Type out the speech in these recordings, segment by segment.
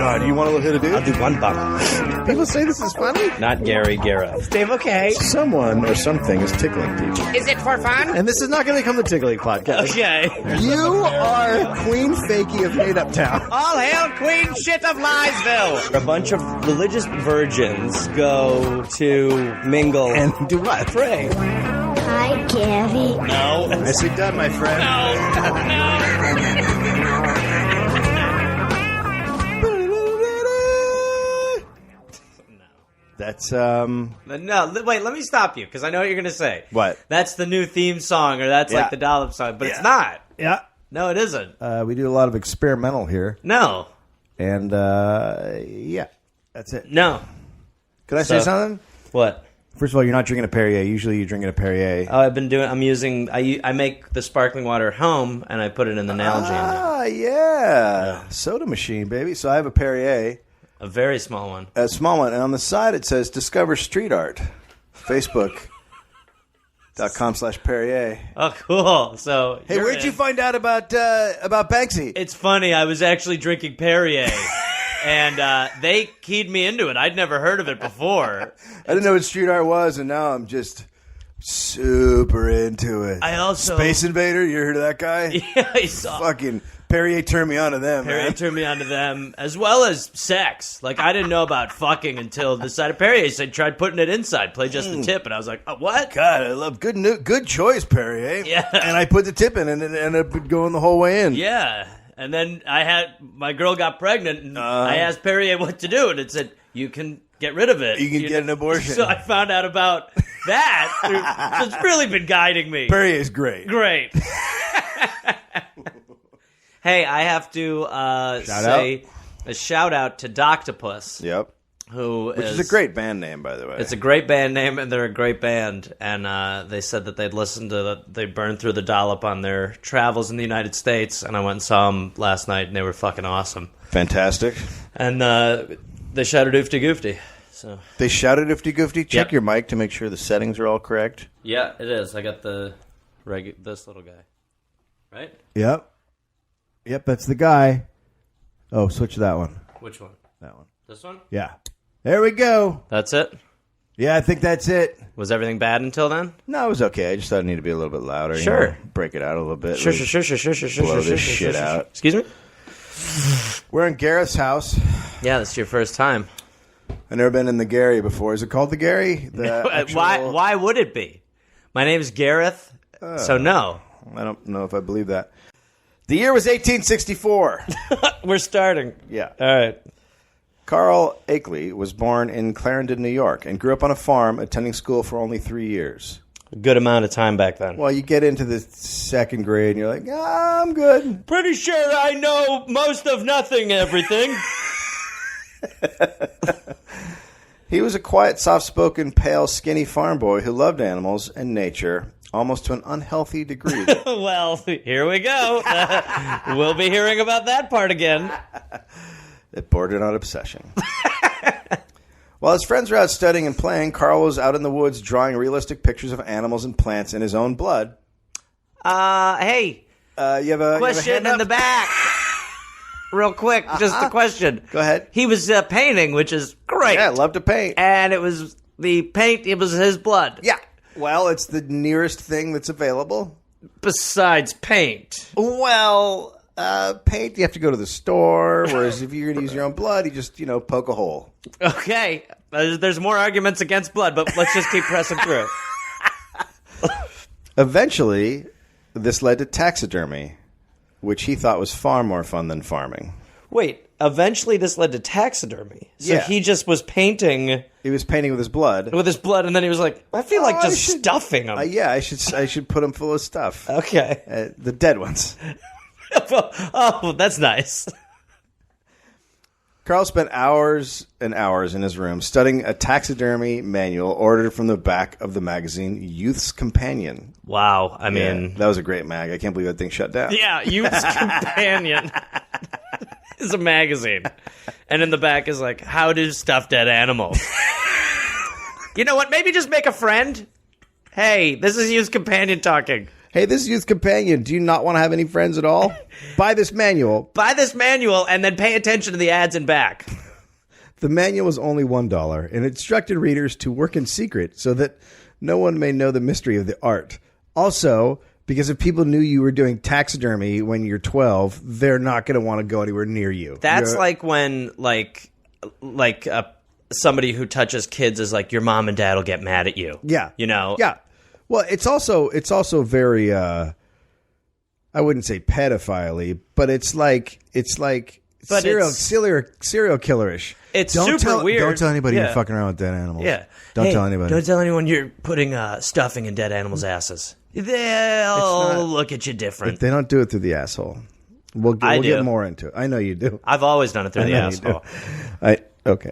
God, you want to hit a dude? I'll do one bump. People say this is funny. Not Gary Gareth. Dave, okay. Someone or something is tickling people. Is it for fun? And this is not going to become the Tickling Podcast. Okay. You are Queen Fakey of Made Up Town. All hail Queen Shit of Liesville. A bunch of religious virgins go to mingle And do what? pray. Hi, Gary. No. Nicely done, my friend. That's, No, wait, let me stop you, because I know what you're going to say. What? That's the new theme song, or that's like the Dollop song, but it's not. Yeah. No, it isn't. We do a lot of experimental here. No. And, yeah, that's it. No. Could I say something? What? First of all, you're not drinking a Perrier. Usually you're drinking a Perrier. Oh, I make the sparkling water at home, and I put it in the Nalgene. Ah, yeah. Soda machine, baby. So I have a Perrier. A very small one. A small one. And on the side it says, Discover Street Art. Facebook.com/Perrier. Oh, cool. So, Hey, where'd you find out about Banksy? It's funny. I was actually drinking Perrier, and they keyed me into it. I'd never heard of it before. I didn't know what street art was, and now I'm just super into it. I also... Space Invader, you heard of that guy? Yeah, I saw. Fucking Perrier turned me on to them, Perrier man. turned me onto them, as well as sex. Like, I didn't know about fucking until the side of Perrier said, tried putting it inside, play just the tip, and I was like, oh, what? God, I love good choice, Perrier. Yeah. And I put the tip in, and it ended up going the whole way in. Yeah. And then my girl got pregnant, and I asked Perrier what to do, and it said, you can get rid of it. You can get an abortion. So I found out about that. So it's really been guiding me. Perrier's great. Great. Hey, I have to say a shout out to Doctopus. Yep. Which is a great band name, by the way. It's a great band name, and they're a great band. And they said that they'd listened to they burned through the Dollop on their travels in the United States, and I went and saw them last night, and they were fucking awesome. Fantastic. And they shouted oofty goofty. So they shouted oofty goofty. Check Yep. your mic to make sure the settings are all correct. yeah, it is. I got this little guy, right? Yep, that's the guy. Oh, switch that one. Which one? That one. This one? Yeah. There we go. That's it. Yeah, I think that's it. Was everything bad until then? No, it was okay. I just thought it needed to be a little bit louder. Sure. You know, break it out a little bit. Sure. Blow this shit out. Excuse me? We're in Gareth's house. Yeah, this is your first time. I've never been in the Gary before. Is it called the Gary? Why would it be? My name is Gareth, so no. I don't know if I believe that. The year was 1864. We're starting. Yeah. All right. Carl Akeley was born in Clarendon, New York, and grew up on a farm, attending school for only 3 years. A good amount of time back then. Well, you get into the second grade, and you're like, I'm good. Pretty sure I know most of nothing, everything. He was a quiet, soft-spoken, pale, skinny farm boy who loved animals and nature, almost to an unhealthy degree. Well, here we go. We'll be hearing about that part again. It bordered on obsession. While his friends were out studying and playing, Carl was out in the woods drawing realistic pictures of animals and plants in his own blood. Hey. You have a question in the back. Real quick, just a question. Go ahead. He was painting, which is great. Yeah, love to paint. And it was his blood. Yeah. Well, it's the nearest thing that's available. Besides paint. Well, paint, you have to go to the store, whereas if you're going to use your own blood, you just, poke a hole. Okay. There's more arguments against blood, but let's just keep pressing through. Eventually, this led to taxidermy, which he thought was far more fun than farming. Wait, eventually this led to taxidermy. So Yeah. he just was painting He was painting with his blood. and then he was like, I feel like just stuffing him. Yeah, I should put him full of stuff. Okay. The dead ones. Oh, that's nice. Carl spent hours and hours in his room studying a taxidermy manual ordered from the back of the magazine Youth's Companion. Wow. I mean... Yeah, that was a great mag. I can't believe that thing shut down. Yeah, Youth's Companion is a magazine. And in the back is like, how do stuffed dead animals? You know what? Maybe just make a friend. Hey, this is Youth's Companion talking. Hey, this youth companion, do you not want to have any friends at all? Buy this manual. Buy this manual and then pay attention to the ads in back. The manual was only $1 and instructed readers to work in secret so that no one may know the mystery of the art. Also, because if people knew you were doing taxidermy when you're 12, they're not going to want to go anywhere near you. That's like when, somebody who touches kids is like, your mom and dad will get mad at you. Yeah. You know? Yeah. Well, it's also very, I wouldn't say pedophile-y, but it's like But serial killerish. It's super weird. Don't tell anybody Yeah. you're fucking around with dead animals. Yeah. Don't tell anybody. Don't tell anyone you're putting stuffing in dead animals' asses. They'll look at you different. If they don't do it through the asshole. We'll get more into it. I know you do. I've always done it through the asshole. Okay.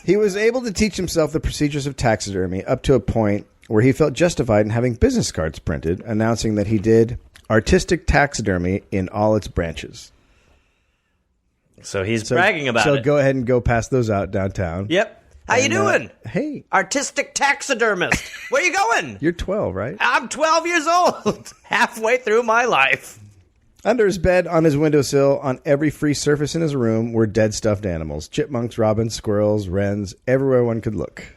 He was able to teach himself the procedures of taxidermy up to a point where he felt justified in having business cards printed announcing that he did artistic taxidermy in all its branches. So he's bragging about it. So go ahead and go pass those out downtown. Yep. How you doing? Hey. Artistic taxidermist. Where you going? You're 12, right? I'm 12 years old. Halfway through my life. Under his bed, on his windowsill, on every free surface in his room were dead stuffed animals. Chipmunks, robins, squirrels, wrens, everywhere one could look.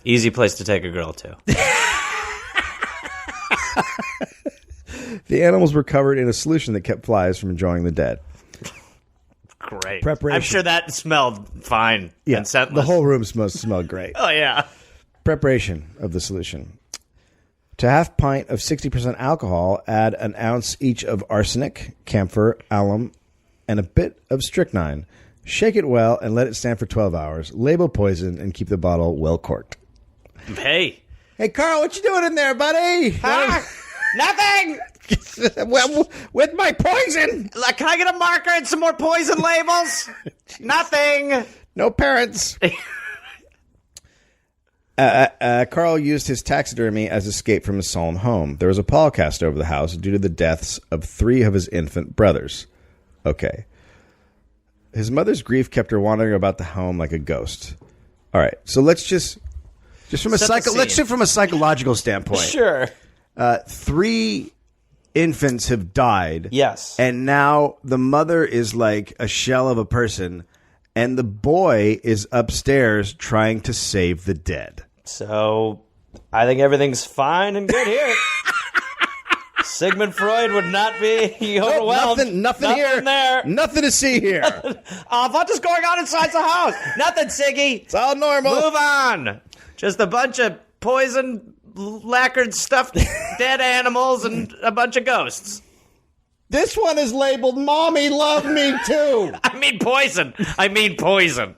Easy place to take a girl to. The animals were covered in a solution that kept flies from enjoying the dead. Great. Preparation. I'm sure that smelled fine and scentless. The whole room smelled great. Oh, yeah. Preparation of the solution. To half pint of 60% alcohol, add an ounce each of arsenic, camphor, alum, and a bit of strychnine. Shake it well and let it stand for 12 hours. Label poison and keep the bottle well corked. Hey, Carl, what you doing in there, buddy? Huh? Nothing. With my poison. Can I get a marker and some more poison labels? Nothing. No parents. Carl used his taxidermy as escape from his sullen home. There was a pall cast over the house due to the deaths of 3 of his infant brothers. Okay. His mother's grief kept her wandering about the home like a ghost. All right, so let's just from a psychological standpoint. Sure. 3 infants have died. Yes. And now the mother is like a shell of a person, and the boy is upstairs trying to save the dead. So, I think everything's fine and good here. Sigmund Freud would not be overwhelmed. Nothing here. There. Nothing to see here. What is going on inside the house? Nothing, Siggy. It's all normal. Move on. Just a bunch of poison, lacquered, stuffed dead animals and a bunch of ghosts. This one is labeled "Mommy, love me too." I mean poison.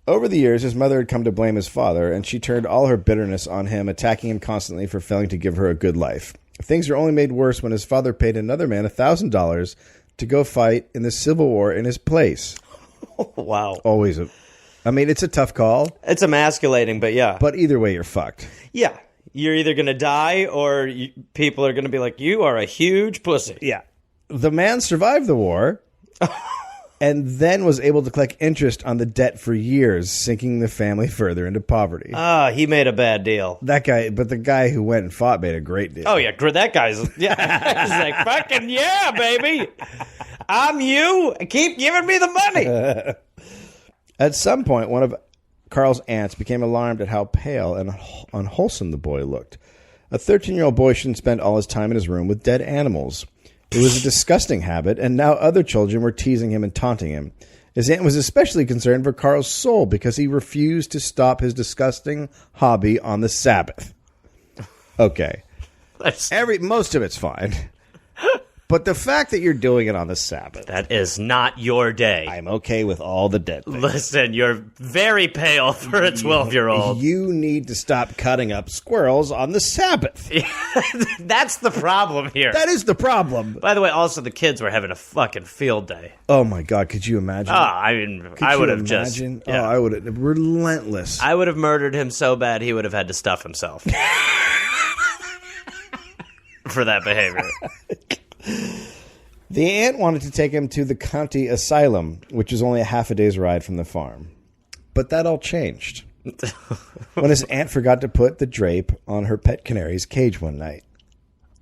Over the years, his mother had come to blame his father, and she turned all her bitterness on him, attacking him constantly for failing to give her a good life. Things were only made worse when his father paid another man $1,000 to go fight in the Civil War in his place. Wow. It's a tough call. It's emasculating, but yeah. But either way, you're fucked. Yeah. You're either going to die or people are going to be like, you are a huge pussy. Yeah. The man survived the war and then was able to collect interest on the debt for years, sinking the family further into poverty. He made a bad deal. The guy who went and fought made a great deal. Oh, yeah. That guy's, he's like, fucking yeah, baby. I'm you. Keep giving me the money. At some point, one of Carl's aunts became alarmed at how pale and unwholesome the boy looked. A 13-year-old boy shouldn't spend all his time in his room with dead animals. It was a disgusting habit, and now other children were teasing him and taunting him. His aunt was especially concerned for Carl's soul because he refused to stop his disgusting hobby on the Sabbath. Okay. Most of it's fine. But the fact that you're doing it on the Sabbath. That is not your day. I'm okay with all the dead things. Listen, you're very pale for a 12-year-old. You need to stop cutting up squirrels on the Sabbath. That's the problem here. That is the problem. By the way, also the kids were having a fucking field day. Oh my God, could you imagine? I would have just... Yeah. Oh, I would have... Relentless. I would have murdered him so bad he would have had to stuff himself. For that behavior. The aunt wanted to take him to the county asylum, which is only a half a day's ride from the farm. But that all changed when his aunt forgot to put the drape on her pet canary's cage one night.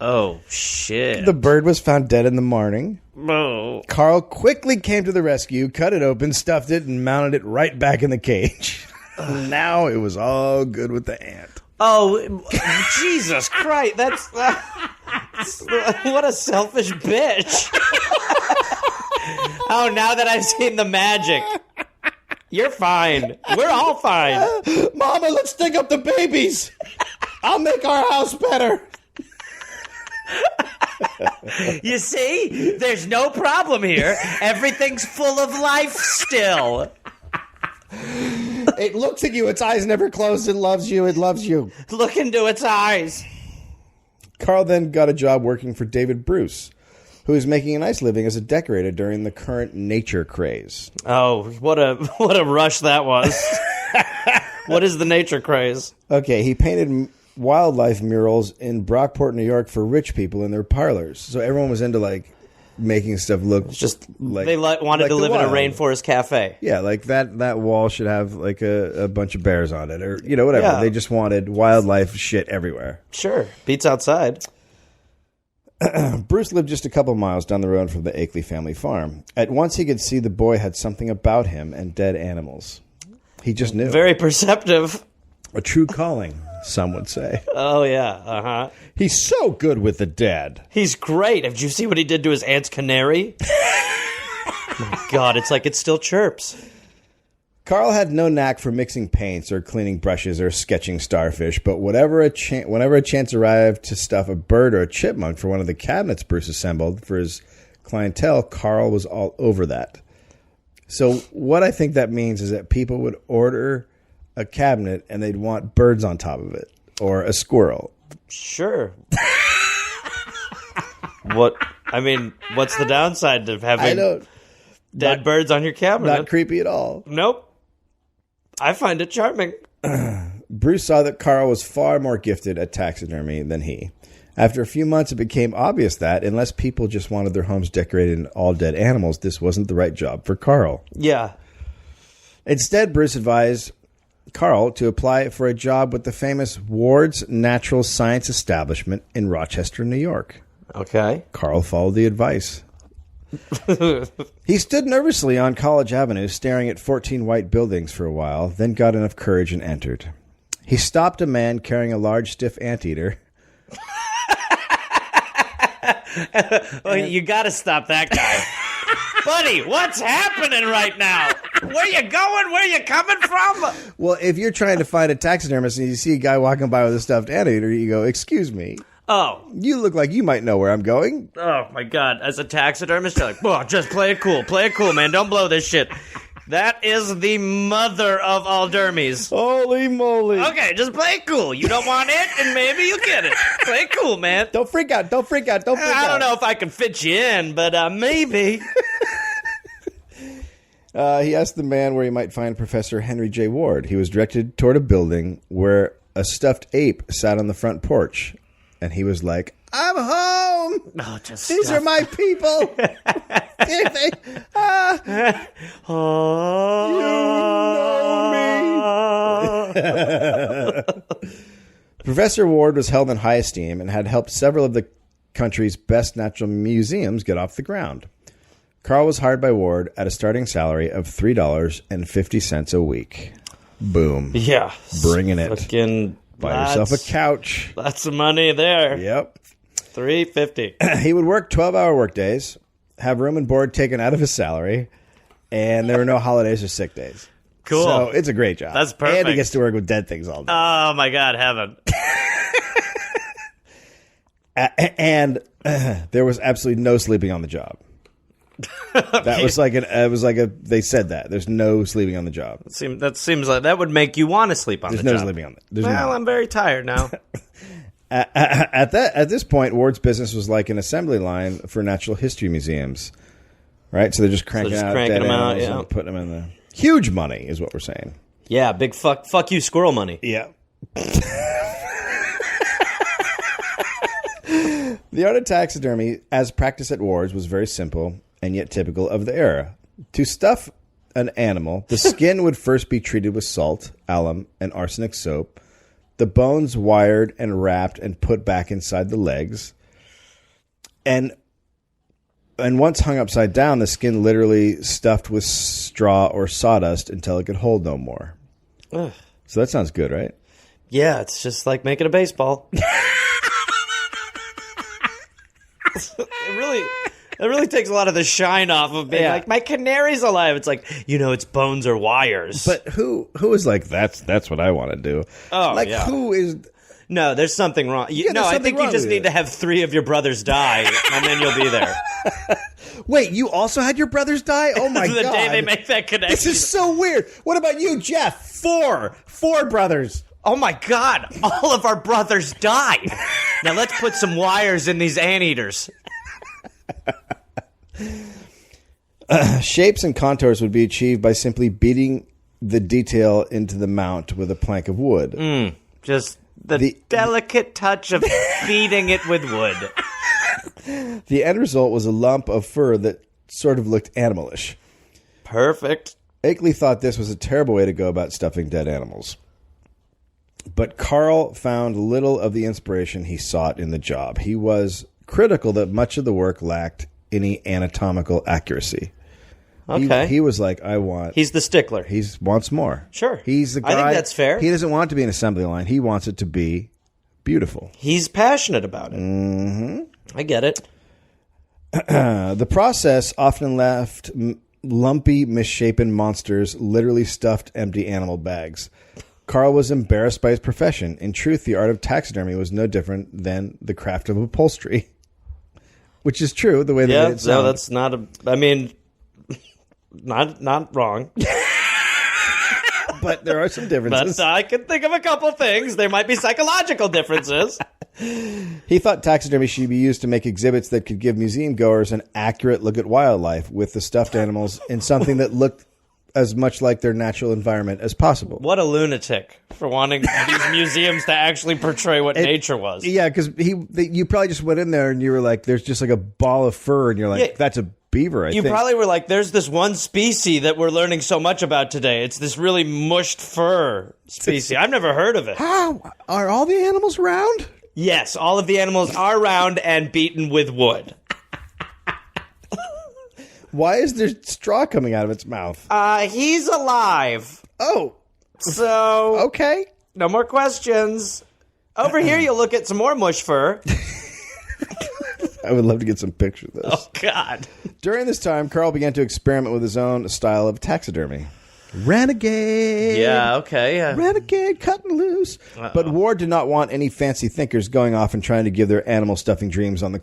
Oh, shit. The bird was found dead in the morning. Oh. Carl quickly came to the rescue, cut it open, stuffed it, and mounted it right back in the cage. Now it was all good with the ant. Oh, Jesus Christ. That's what a selfish bitch. Oh, now that I've seen the magic. You're fine. We're all fine. Mama, let's dig up the babies. I'll make our house better. You see? There's no problem here. Everything's full of life still. It looks at you. Its eyes never close. It loves you. It loves you. Look into its eyes. Carl then got a job working for David Bruce, who is making a nice living as a decorator during the current nature craze. Oh, what a rush that was. What is the nature craze? Okay, he painted wildlife murals in Brockport, New York for rich people in their parlors. So everyone was into like making stuff look Just like they wanted like to the live in a wild. rainforest cafe. Yeah, like that wall should have like a bunch of bears on it, or whatever. Yeah. They just wanted wildlife shit everywhere. Sure, beats outside. Bruce lived just a couple miles down the road from the Akeley family farm. At once he could see the boy had something about him and dead animals. He just knew. Very perceptive. A true calling, some would say. Oh yeah, He's so good with the dead. He's great. Did you see what he did to his aunt's canary? My God, it's like it still chirps. Carl had no knack for mixing paints or cleaning brushes or sketching starfish, but whenever a chance arrived to stuff a bird or a chipmunk for one of the cabinets Bruce assembled for his clientele, Carl was all over that. So what I think that means is that people would order a cabinet and they'd want birds on top of it or a squirrel. Sure. What's the downside to having dead birds on your cabinet? Not creepy at all. Nope. I find it charming. Bruce saw that Carl was far more gifted at taxidermy than he. After a few months, it became obvious that, unless people just wanted their homes decorated in all dead animals, this wasn't the right job for Carl. Yeah. Instead, Bruce advised Carl to apply for a job with the famous Ward's Natural Science Establishment in Rochester, New York. Okay. Carl followed the advice. He stood nervously on College Avenue, staring at 14 white buildings for a while, then got enough courage and entered. He stopped a man carrying a large, stiff anteater. Well, you got to stop that guy. Buddy, what's happening right now? Where you going? Where you coming from? Well, if you're trying to find a taxidermist and you see a guy walking by with a stuffed anteater, you go, "Excuse me. Oh. You look like you might know where I'm going." Oh, my God. As a taxidermist, you're like, oh, just play it cool. Play it cool, man. Don't blow this shit. That is the mother of all dermies. Holy moly. Okay, just play it cool. You don't want it, and maybe you get it. Play it cool, man. Don't freak out. Don't freak out. Don't freak out. I don't know if I can fit you in, but maybe. He asked the man where he might find Professor Henry J. Ward. He was directed toward a building where a stuffed ape sat on the front porch. And he was like, "I'm home. Oh, just These are my people." You know me. Professor Ward was held in high esteem and had helped several of the country's best natural museums get off the ground. Carl was hired by Ward at a starting salary of $3.50 a week. Boom. Yeah. Bringing it. Fucking Buy yourself a couch. Lots of money there. Yep. $3.50. He would work 12-hour workdays, have room and board taken out of his salary, and there were no holidays or sick days. Cool. So it's a great job. That's perfect. And he gets to work with dead things all day. Oh, my God, heaven. And there was absolutely no sleeping on the job. That was like they said that. There's no sleeping on the job. That seems like that would make you want to sleep on There's the no job. sleeping on it. Well, I'm very tired now. At this point, Ward's business was like an assembly line for natural history museums, right? So they're just cranking out dead them out, animals and putting them in the huge money is what we're saying. Yeah, big fuck you, squirrel money. Yeah. The art of taxidermy, as practiced at Ward's, was very simple and yet typical of the era. To stuff an animal, the skin would first be treated with salt, alum, and arsenic soap, the bones wired and wrapped and put back inside the legs, And once hung upside down, the skin literally stuffed with straw or sawdust until it could hold no more. Ugh. So that sounds good, right? Yeah, it's just like making a baseball. It really takes a lot of the shine off of being like, my canary's alive. It's like, its bones or wires. But who is like, that's what I want to do? Oh, like, yeah. who is... No, there's something wrong. I think you just need to have 3 of your brothers die, and then you'll be there. Wait, you also had your brothers die? Oh, my God. The day they make that connection. This is so weird. What about you, Jeff? 4 brothers. Oh, my God. All of our brothers died. Now let's put some wires in these anteaters. Shapes and contours would be achieved by simply beating the detail into the mount with a plank of wood. Just the delicate touch of feeding it with wood. The end result was a lump of fur that sort of looked animalish. Perfect. Akeley thought this was a terrible way to go about stuffing dead animals. But Carl found little of the inspiration he sought in the job. He was critical that much of the work lacked any anatomical accuracy. Okay. He was like, He's the stickler. He wants more. Sure. He's the guy. I think that's fair. He doesn't want it to be an assembly line. He wants it to be beautiful. He's passionate about it. Mm-hmm. I get it. The process often left lumpy, misshapen monsters literally stuffed empty animal bags. Carl was embarrassed by his profession. In truth, the art of taxidermy was no different than the craft of upholstery. Which is true, the way that it sounds. No, that's not not wrong. But there are some differences. But I can think of a couple things. There might be psychological differences. He thought taxidermy should be used to make exhibits that could give museum goers an accurate look at wildlife with the stuffed animals in something that looked as much like their natural environment as possible. What a lunatic for wanting these museums to actually portray what nature was. Yeah, because you probably just went in there and you were like, there's just like a ball of fur, and you're like, that's a beaver, I think. You probably were like, there's this one species that we're learning so much about today. It's this really mushed fur species. I've never heard of it. How? Are all the animals round? Yes, all of the animals are round and beaten with wood. Why is there straw coming out of its mouth? He's alive. Oh. So. Okay. No more questions. Over here, you'll look at some more mush fur. I would love to get some pictures of this. Oh, God. During this time, Carl began to experiment with his own style of taxidermy. Renegade. Yeah, okay. Yeah. Renegade, cutting loose. Uh-oh. But Ward did not want any fancy thinkers going off and trying to give their animal stuffing dreams on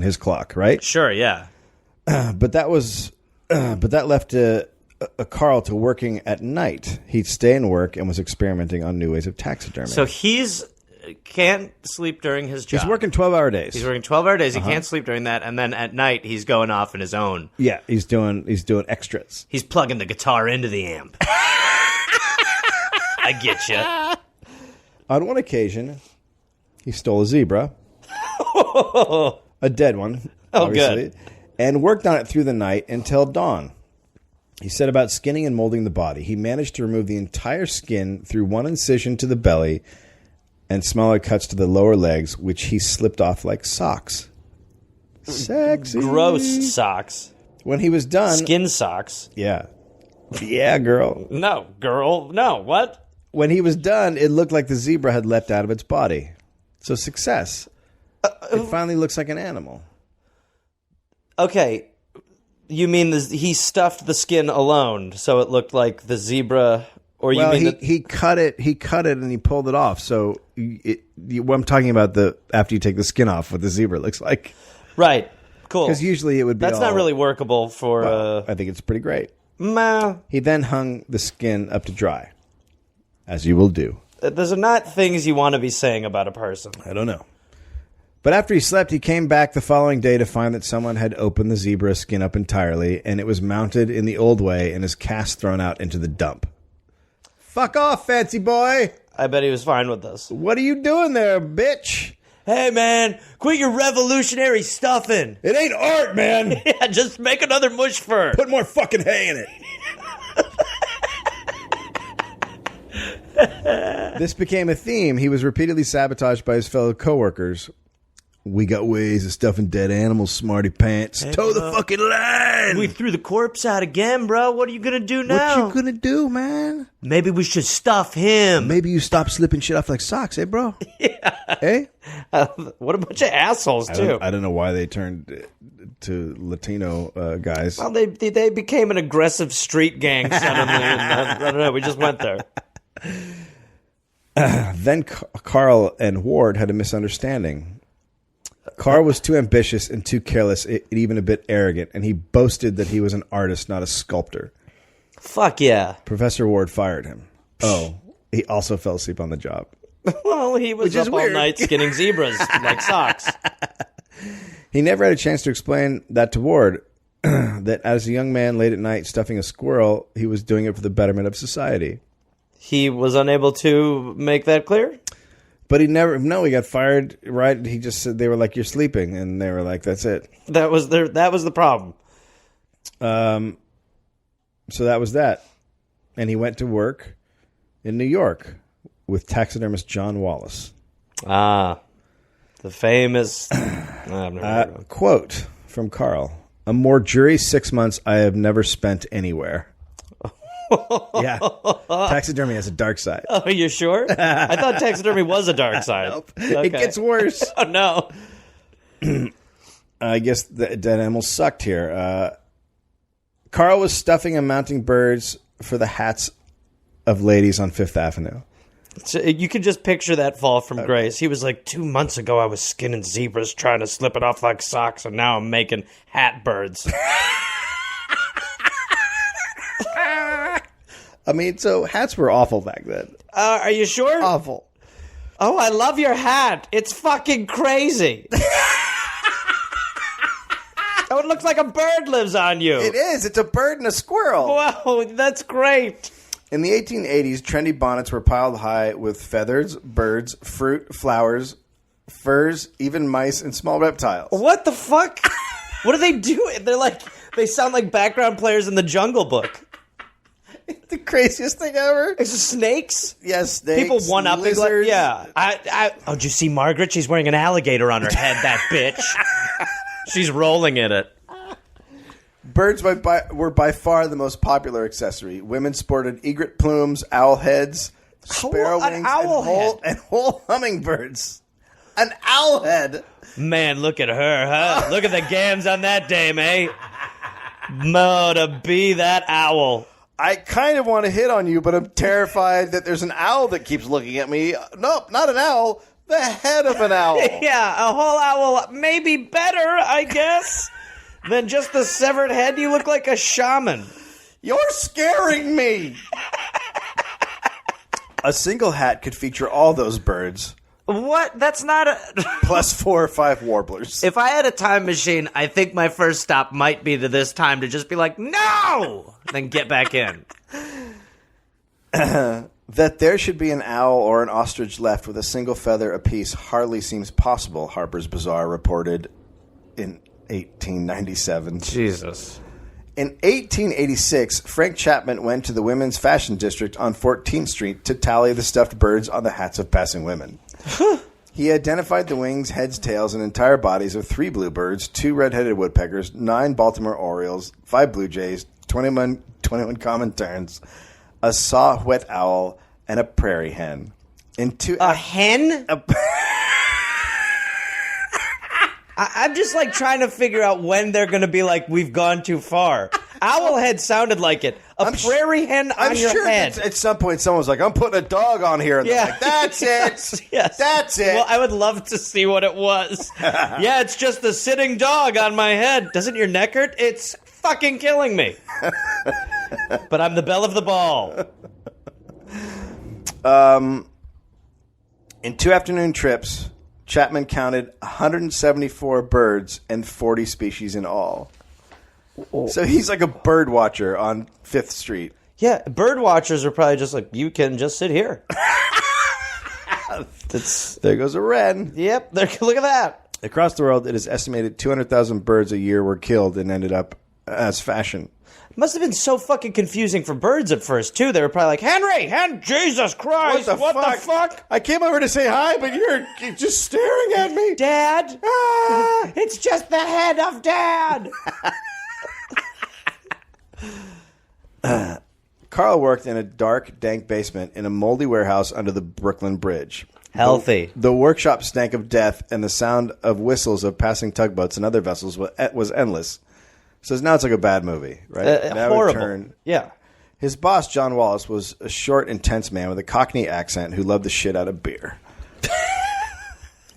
his clock, right? Sure, yeah. But that left a Carl to working at night. He'd stay and work and was experimenting on new ways of taxidermy. So he's can't sleep during his job. He's working 12-hour days. He's working 12-hour days. He can't sleep during that, and then at night he's going off on his own. Yeah, he's doing extras. He's plugging the guitar into the amp. I get you. On one occasion, he stole a zebra, a dead one, obviously, good, and worked on it through the night until dawn. He set about skinning and molding the body. He managed to remove the entire skin through one incision to the belly and smaller cuts to the lower legs, which he slipped off like socks. Sexy. Gross socks. When he was done... Skin socks. Yeah. Yeah, girl. No, girl. No, what? When he was done, it looked like the zebra had leapt out of its body. So success. It finally looks like an animal. Okay. You mean he stuffed the skin alone, so it looked like the zebra... Or you mean he cut it and he pulled it off. So what I'm talking about after you take the skin off, what the zebra looks like. Right. Cool. Because usually it would be not really workable for... I think it's pretty great. Meh. He then hung the skin up to dry, as you will do. Those are not things you want to be saying about a person. I don't know. But after he slept, he came back the following day to find that someone had opened the zebra skin up entirely, and it was mounted in the old way and his cast thrown out into the dump. Fuck off, fancy boy. I bet he was fine with this. What are you doing there, bitch? Hey, man, quit your revolutionary stuffing. It ain't art, man. Yeah, just make another mush fur. Put more fucking hay in it. This became a theme. He was repeatedly sabotaged by his fellow coworkers. We got ways of stuffing dead animals, smarty pants. Toe the fucking line. We threw the corpse out again, bro. What are you going to do now? What you gonna do, man? Maybe we should stuff him. Maybe you stop slipping shit off like socks, eh, bro? Yeah. Eh? What a bunch of assholes, too. I don't know why they turned to Latino guys. Well, they became an aggressive street gang suddenly. I don't know. We just went there. Then Carl and Ward had a misunderstanding. Carl was too ambitious and too careless, even a bit arrogant, and he boasted that he was an artist, not a sculptor. Fuck yeah. Professor Ward fired him. Oh, he also fell asleep on the job. Well, he was up all night skinning zebras like socks. He never had a chance to explain that to Ward, that as a young man late at night stuffing a squirrel, he was doing it for the betterment of society. He was unable to make that clear? But he got fired, right? He just said, they were like, you're sleeping. And they were like, that's it. That was the problem. So that was that. And he went to work in New York with taxidermist John Wallace. Ah, the famous... I've never heard of him. Quote from Carl. A more jury 6 months I have never spent anywhere. Yeah. Taxidermy has a dark side. Oh, you sure? I thought taxidermy was a dark side. Nope. Okay. It gets worse. Oh, no. I guess the dead animals sucked here. Carl was stuffing and mounting birds for the hats of ladies on Fifth Avenue. So you could just picture that fall from grace. He was like, 2 months ago I was skinning zebras trying to slip it off like socks, and now I'm making hat birds. I mean, so hats were awful back then. Are you sure? Awful. Oh, I love your hat. It's fucking crazy. Oh, it looks like a bird lives on you. It is. It's a bird and a squirrel. Wow, that's great. In the 1880s, trendy bonnets were piled high with feathers, birds, fruit, flowers, furs, even mice, and small reptiles. What the fuck? What do they do? They sound like background players in the Jungle Book. The craziest thing ever. Is it snakes? Yes, snakes. People one-up lizards. Yeah. Oh, did you see Margaret? She's wearing an alligator on her head, that bitch. She's rolling in it. Birds were by far the most popular accessory. Women sported egret plumes, owl heads, sparrow wings, and whole hummingbirds. An owl head. Man, look at her, huh? Look at the gams on that dame, eh? Mo, to be that owl. I kind of want to hit on you, but I'm terrified that there's an owl that keeps looking at me. Nope, not an owl. The head of an owl. Yeah, a whole owl may be better, I guess, than just the severed head. You look like a shaman. You're scaring me. A single hat could feature all those birds. What? That's not a... Plus 4 or 5 warblers. If I had a time machine, I think my first stop might be to this time to just be like, no! Then get back in. That there should be an owl or an ostrich left with a single feather apiece hardly seems possible, Harper's Bazaar reported in 1897. Jesus. In 1886, Frank Chapman went to the women's fashion district on 14th Street to tally the stuffed birds on the hats of passing women. He identified the wings, heads, tails, and entire bodies of 3 bluebirds, 2 red-headed woodpeckers, 9 Baltimore orioles, 5 blue jays, 21 common terns, a saw-whet owl, and a prairie hen. A hen? I'm just like trying to figure out when they're going to be like, we've gone too far. Owlhead sounded like it. Prairie hen on your head. At some point someone was like, I'm putting a dog on here. And yeah. Like, that's it. Yes. That's it. Well, I would love to see what it was. Yeah, it's just a sitting dog on my head. Doesn't your neck hurt? It's fucking killing me. But I'm the belle of the ball. In 2 afternoon trips, Chapman counted 174 birds and 40 species in all. So he's like a bird watcher on 5th Street. Yeah, bird watchers are probably just like, you can just sit here. There goes a wren. Yep, look at that. Across the world, it is estimated 200,000 birds a year were killed and ended up as fashion. It must have been so fucking confusing for birds at first, too. They were probably like, Henry, Jesus Christ, what the fuck? I came over to say hi, but you're just staring at me. Dad? Ah! It's just the head of Dad. Carl worked in a dark, dank basement in a moldy warehouse under the Brooklyn Bridge. Healthy. The workshop stank of death, and the sound of whistles of passing tugboats and other vessels was endless. So now it's like a bad movie, right? Horrible. Yeah. His boss, John Wallace, was a short, intense man with a Cockney accent who loved the shit out of beer.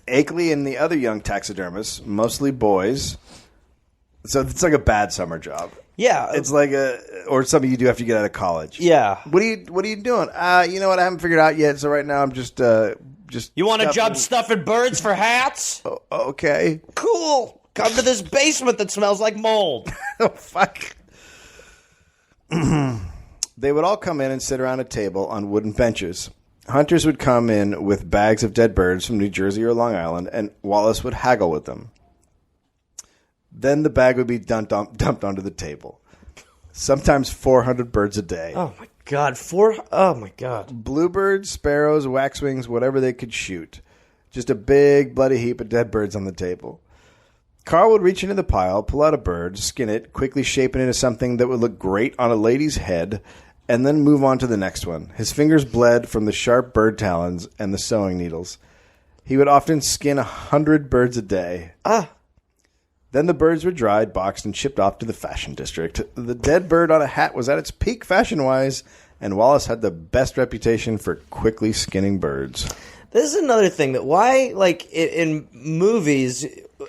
Akeley and the other young taxidermists, mostly boys. So it's like a bad summer job. Yeah. It's like or something you do after you get out of college. Yeah. What are you doing? You know what? I haven't figured out yet. So right now I'm just. You want a job stuffing birds for hats? Oh, okay. Cool. Come to this basement that smells like mold. Oh, fuck. They would all come in and sit around a table on wooden benches. Hunters would come in with bags of dead birds from New Jersey or Long Island, and Wallace would haggle with them. Then the bag would be dumped onto the table. Sometimes 400 birds a day. Oh, my God. Oh, my God. Bluebirds, sparrows, waxwings, whatever they could shoot. Just a big, bloody heap of dead birds on the table. Carl would reach into the pile, pull out a bird, skin it, quickly shape it into something that would look great on a lady's head, and then move on to the next one. His fingers bled from the sharp bird talons and the sewing needles. He would often skin 100 birds a day. Then the birds were dried, boxed, and shipped off to the fashion district. The dead bird on a hat was at its peak fashion-wise, and Wallace had the best reputation for quickly skinning birds. This is another thing that why, like, in movies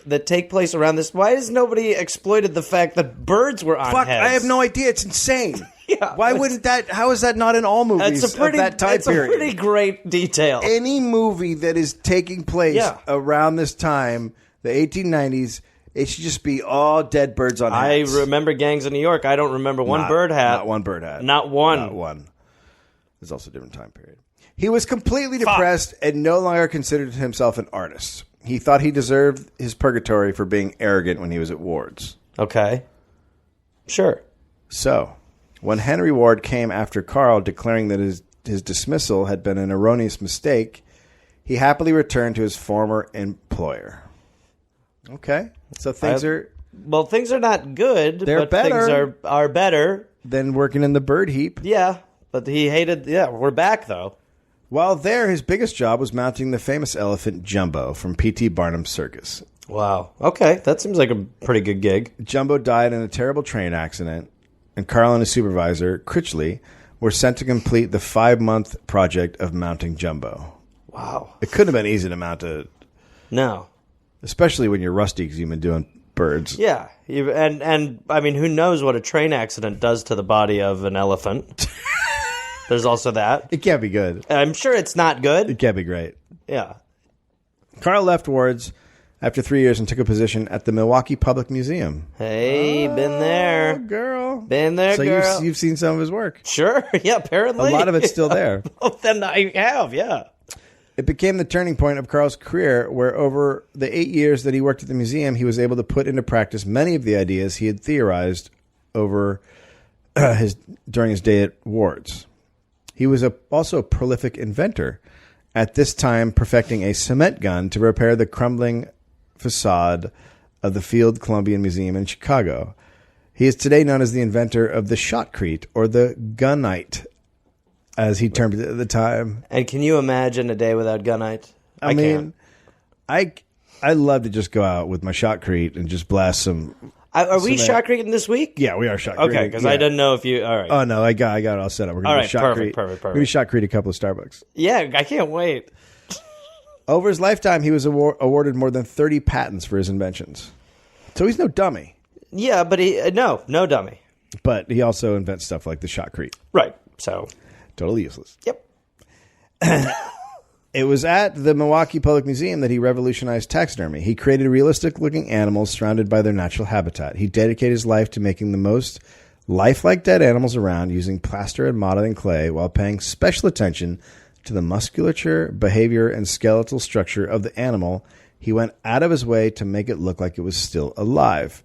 that take place around this, why has nobody exploited the fact that birds were on heads? I have no idea. It's insane. Yeah, why wouldn't that? How is that not in all movies of that time period? It's a pretty great detail. Any movie that is taking place around this time, the 1890s, it should just be all dead birds on hats. I remember Gangs of New York. I don't remember one bird hat. Not one bird hat. Not one. Not one. There's also a different time period. He was completely depressed and no longer considered himself an artist. He thought he deserved his purgatory for being arrogant when he was at Ward's. Okay. Sure. So, when Henry Ward came after Carl declaring that his dismissal had been an erroneous mistake, he happily returned to his former employer. Okay. So things are... Well, things are not good, but better. Things are better than working in the bird heap. Yeah, but he hated... Yeah, we're back, though. While there, his biggest job was mounting the famous elephant Jumbo from P.T. Barnum's circus. Wow. Okay, that seems like a pretty good gig. Jumbo died in a terrible train accident, and Carl and his supervisor, Critchley, were sent to complete the 5-month project of mounting Jumbo. Wow. It couldn't have been easy to mount a... No. Especially when you're rusty because you've been doing birds. Yeah, and I mean, who knows what a train accident does to the body of an elephant? There's also that. It can't be good. I'm sure it's not good. It can't be great. Yeah. Carl left Ward's after 3 years and took a position at the Milwaukee Public Museum. Hey, been there. Girl. Been there, girl. So you've seen some of his work. Sure. Yeah, apparently. A lot of it's still there. Oh, then I have, yeah. It became the turning point of Carl's career, where over the 8 years that he worked at the museum, he was able to put into practice many of the ideas he had theorized over during his day at Ward's. He was also a prolific inventor, at this time perfecting a cement gun to repair the crumbling facade of the Field Columbian Museum in Chicago. He is today known as the inventor of the shotcrete, or the gunite, as he termed it at the time. And can you imagine a day without gunite? I mean, I love to just go out with my shotcrete and just blast some... Are we shotcreting this week? Yeah, we are shotcreting. Okay, because I didn't know if you... All right. Oh, no, I got it all set up. We're going to perfect. We're going to shotcrete a couple of Starbucks. Yeah, I can't wait. Over his lifetime, he was awarded more than 30 patents for his inventions. So he's no dummy. Yeah, but no dummy. But he also invents stuff like the shotcrete. Right, so... Totally useless. Yep. It was at the Milwaukee Public Museum that he revolutionized taxidermy. He created realistic-looking animals surrounded by their natural habitat. He dedicated his life to making the most lifelike dead animals around using plaster and modeling clay while paying special attention to the musculature, behavior, and skeletal structure of the animal. He went out of his way to make it look like it was still alive.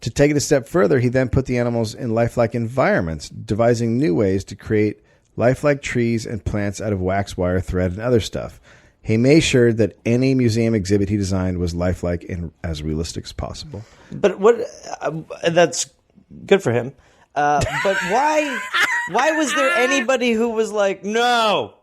To take it a step further, he then put the animals in lifelike environments, devising new ways to create lifelike trees and plants out of wax wire, thread, and other stuff. He made sure that any museum exhibit he designed was lifelike and as realistic as possible. But what? That's good for him. But why? Why was there anybody who was like, no,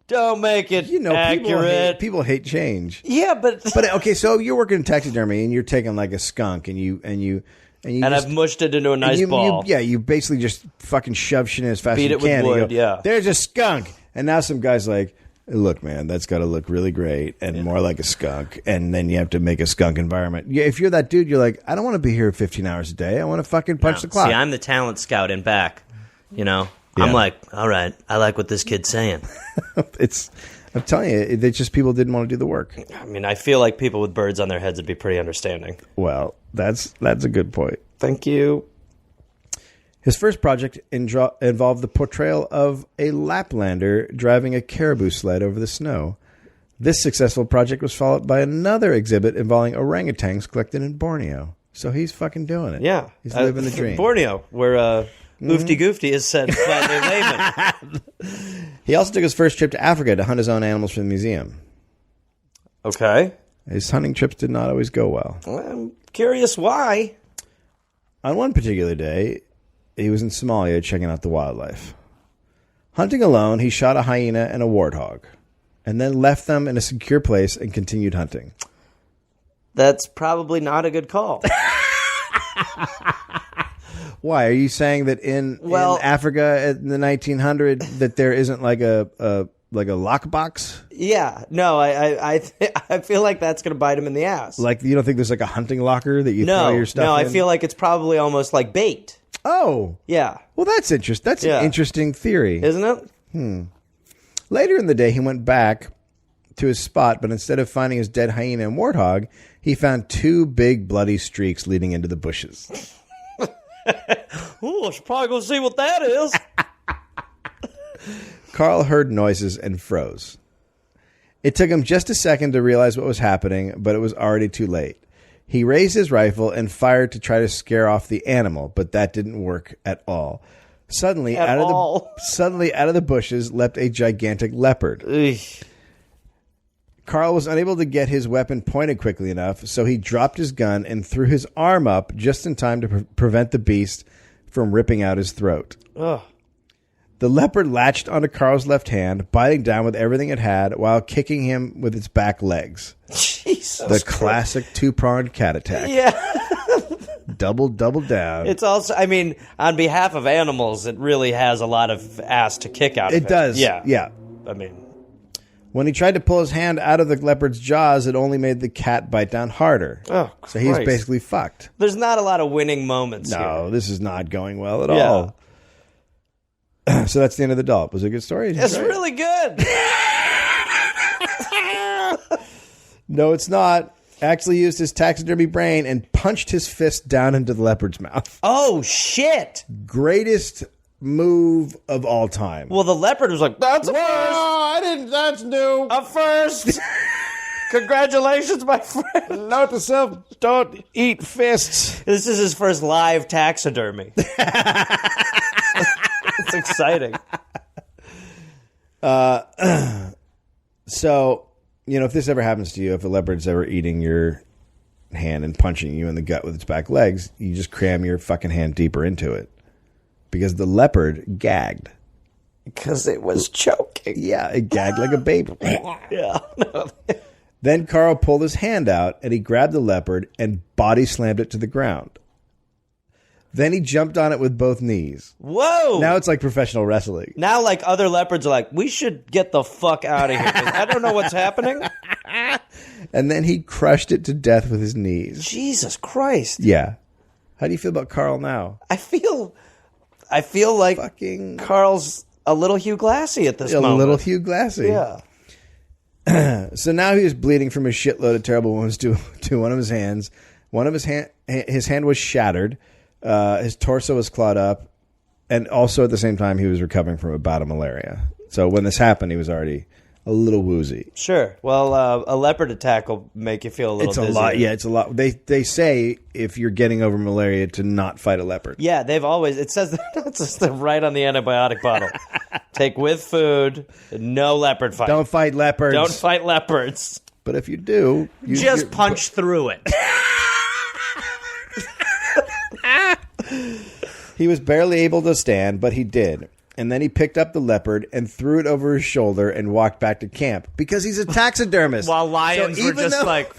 don't make it accurate? People hate change. Yeah, but okay, so you're working in taxidermy and you're taking like a skunk and I've mushed it into a nice ball. You basically just fucking shove shit in as fast as you Beat it can. with wood, yeah. There's a skunk, and now some guy's like, look, man, that's got to look really great and more like a skunk. And then you have to make a skunk environment. Yeah, if you're that dude, you're like, I don't want to be here 15 hours a day. I want to fucking punch the clock. See, I'm the talent scout in back. You know, Yeah. I'm like, all right, I like what this kid's saying. I'm telling you, they just people didn't want to do the work. I mean, I feel like people with birds on their heads would be pretty understanding. Well, that's a good point. Thank you. His first project involved the portrayal of a Laplander driving a caribou sled over the snow. This successful project was followed by another exhibit involving orangutans collected in Borneo. So he's fucking doing it. Yeah. He's living the dream. Borneo, where Oofty Goofty is said by the layman. He also took his first trip to Africa to hunt his own animals for the museum. Okay. His hunting trips did not always go well. I'm curious why. On one particular day, he was in Somalia checking out the wildlife. Hunting alone, he shot a hyena and a warthog, and then left them in a secure place and continued hunting. That's probably not a good call. Why? Are you saying that in Africa in the 1900s that there isn't like a lockbox? Yeah. No, I feel like that's going to bite him in the ass. Like, you don't think there's like a hunting locker that you throw your stuff in? No, I feel like it's probably almost like bait. Oh. Yeah. Well, that's interesting. That's an interesting theory. Isn't it? Later in the day, he went back to his spot, but instead of finding his dead hyena and warthog, he found two big bloody streaks leading into the bushes. Ooh, I should probably go see what that is. Carl heard noises and froze. It took him just a second to realize what was happening, but it was already too late. He raised his rifle and fired to try to scare off the animal, but that didn't work at all. Suddenly, out of the bushes leapt a gigantic leopard. Ugh. Carl was unable to get his weapon pointed quickly enough, so he dropped his gun and threw his arm up just in time to prevent the beast from ripping out his throat. Ugh. The leopard latched onto Carl's left hand, biting down with everything it had while kicking him with its back legs. Jesus The classic two-pronged cat attack. Yeah. Double down. It's also, I mean, on behalf of animals, it really has a lot of ass to kick out of it. It does. Yeah. Yeah. I mean, when he tried to pull his hand out of the leopard's jaws, it only made the cat bite down harder. Oh, so he's Christ. basically fucked. There's not a lot of winning moments here. No, this is not going well at all. So that's the end of the Dollop. Was it a good story? It's really good. No, it's not. Actually used his taxidermy brain and punched his fist down into the leopard's mouth. Oh, shit. Greatest move of all time. Well, the leopard was like, that's a first. I didn't. That's new. A first. Congratulations, my friend. Note to self: don't eat fists. This is his first live taxidermy. It's exciting. So, if this ever happens to you, if a leopard's ever eating your hand and punching you in the gut with its back legs, you just cram your fucking hand deeper into it. Because the leopard gagged. Because it was choking. Yeah, it gagged like a baby. Yeah. Then Carl pulled his hand out and he grabbed the leopard and body slammed it to the ground. Then he jumped on it with both knees. Whoa! Now it's like professional wrestling. Now, like, other leopards are like, we should get the fuck out of here. I don't know what's happening. And then he crushed it to death with his knees. Jesus Christ. Yeah. How do you feel about Carl now? I feel like Fucking Carl's a little Hugh Glassy at this moment. A little Hugh Glassy. Yeah. So now he was bleeding from a shitload of terrible wounds to one of his hands. One of his hand was shattered. His torso was clawed up, and also at the same time he was recovering from a bout of malaria. So when this happened, he was already a little woozy. Sure. Well, a leopard attack will make you feel a little It's a dizzy. lot. Yeah, it's a lot. They say if you're getting over malaria to not fight a leopard. Yeah, they've always... It says that right on the antibiotic bottle. Take with food, no leopard fight. Don't fight leopards. Don't fight leopards. But if you do, Just punch through it. He was barely able to stand, but he did. And then he picked up the leopard and threw it over his shoulder and walked back to camp because he's a taxidermist. While lions were even just though like,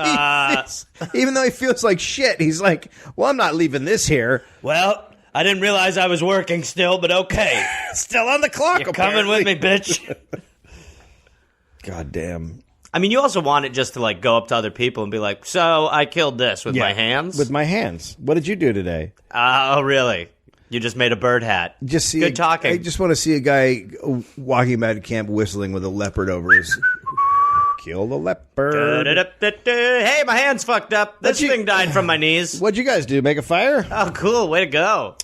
even though he feels like shit, he's like, well, I'm not leaving this here. well, I didn't realize I was working still, but okay. Still on the clock, You're coming with me, bitch. God damn. I mean, you also want it just to, like, go up to other people and be like, so I killed this with my hands? With my hands. What did you do today? Oh, really? You just made a bird hat. Good talking. I just want to see a guy walking back to camp whistling with a leopard over his... Kill the leopard. Hey, my hand's fucked up. This thing died from my knees. What'd you guys do? Make a fire? Oh, cool. Way to go.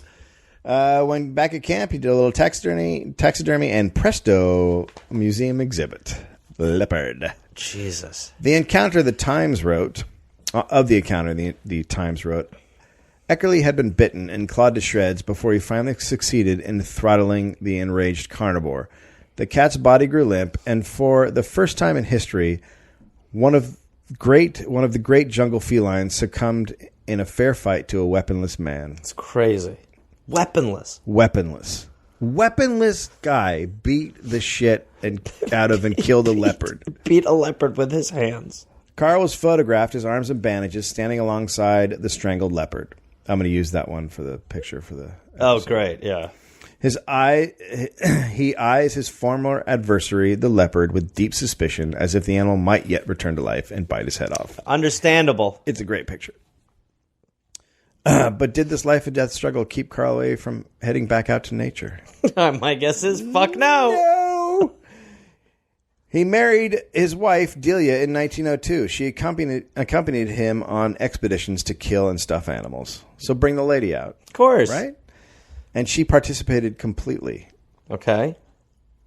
When back at camp, he did a little taxidermy, and presto, a museum exhibit. The leopard. Jesus. The encounter, the Times wrote, the Times wrote, Eckerly had been bitten and clawed to shreds before he finally succeeded in throttling the enraged carnivore. The cat's body grew limp, and for the first time in history, one of the great jungle felines succumbed in a fair fight to a weaponless man. It's crazy. Weaponless Guy beat the shit out of and killed a leopard. Beat a leopard with his hands. Carl was photographed, his arms in bandages, standing alongside the strangled leopard. I'm going to use that one for the picture for the episode. Oh, great, yeah. He eyes his former adversary, the leopard, with deep suspicion, as if the animal might yet return to life and bite his head off. Understandable. It's a great picture. But did this life and death struggle keep Carl away from heading back out to nature? My guess is fuck no. No. He married his wife, Delia, in 1902. She accompanied him on expeditions to kill and stuff animals. So bring the lady out. Of course. Right? And she participated completely. Okay.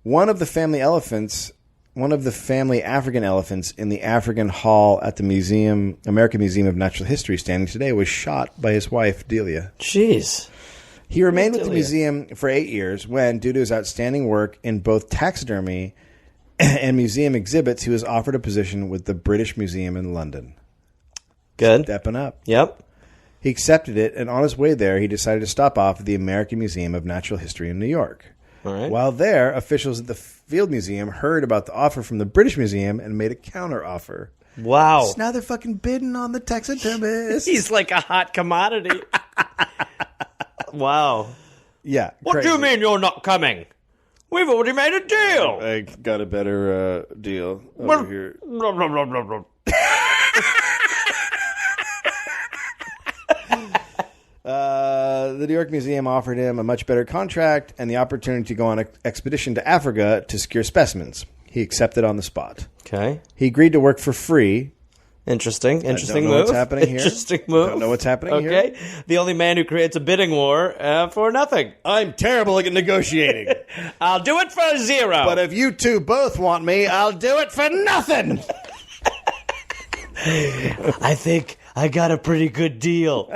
One of the family African elephants in the African Hall at the American Museum of Natural History standing today was shot by his wife, Delia. Jeez. He remained with the museum for 8 years when, due to his outstanding work in both taxidermy and museum exhibits, he was offered a position with the British Museum in London. Good. Stepping up. Yep. He accepted it, and on his way there, he decided to stop off at the American Museum of Natural History in New York. All right. While there, officials at the Field Museum heard about the offer from the British Museum and made a counter-offer. Wow. So now they're fucking bidding on the taxidermist. He's like a hot commodity. Wow. Yeah. What do you mean you're not coming? We've already made a deal. I got a better deal over here. The New York Museum offered him a much better contract and the opportunity to go on an expedition to Africa to secure specimens. He accepted on the spot. Okay. He agreed to work for free. Interesting don't know move. what's happening here. Interesting move. Don't know what's happening here. Okay. The only man who creates a bidding war for nothing. I'm terrible at negotiating. I'll do it for 0. But if you two both want me, I'll do it for nothing. I think I got a pretty good deal.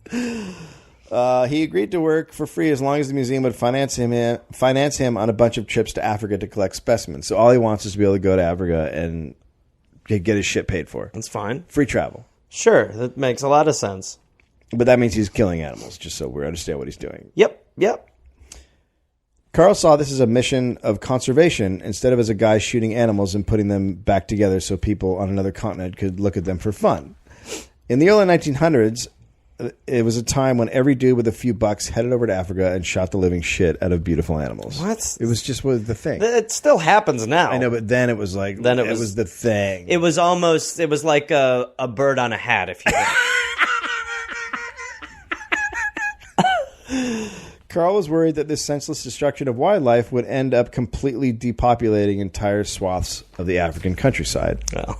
He agreed to work for free as long as the museum would finance him on a bunch of trips to Africa to collect specimens. So all he wants is to be able to go to Africa and get his shit paid for. That's fine. Free travel. Sure. That makes a lot of sense. But that means he's killing animals, just so we understand what he's doing. Yep. Carl saw this as a mission of conservation instead of as a guy shooting animals and putting them back together so people on another continent could look at them for fun. In the early 1900s, it was a time when every dude with a few bucks headed over to Africa and shot the living shit out of beautiful animals. What? It was just the thing. It still happens now. I know, but then it was like, it was the thing. It was like a bird on a hat, if you will. Carl was worried that this senseless destruction of wildlife would end up completely depopulating entire swaths of the African countryside. Well,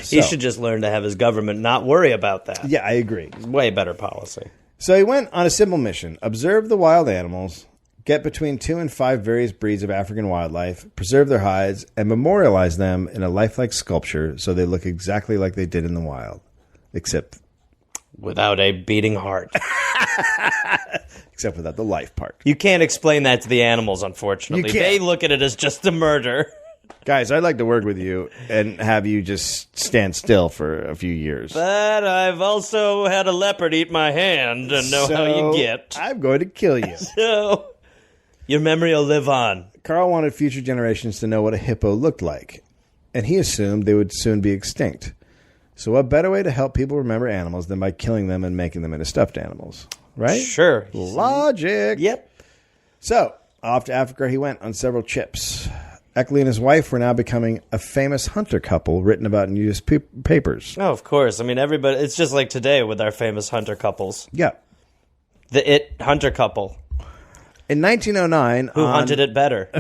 he should just learn to have his government not worry about that. Yeah, I agree. Way better policy. So he went on a simple mission: observe the wild animals, get between 2 and 5 various breeds of African wildlife, preserve their hides, and memorialize them in a lifelike sculpture so they look exactly like they did in the wild. Except Without a beating heart. except without the life part. You can't explain that to the animals, unfortunately. You can't. They look at it as just a murder. Guys, I'd like to work with you and have you just stand still for a few years. But I've also had a leopard eat my hand and know how you get. I'm going to kill you. So, your memory will live on. Carl wanted future generations to know what a hippo looked like, and he assumed they would soon be extinct. So what better way to help people remember animals than by killing them and making them into stuffed animals? Right? Sure. Logic. Yep. So, off to Africa he went on several trips. Eckley and his wife were now becoming a famous hunter couple written about in U.S. papers. Oh, of course. I mean, everybody. It's just like today with our famous hunter couples. Yeah. The It hunter couple. In 1909... Who hunted it better?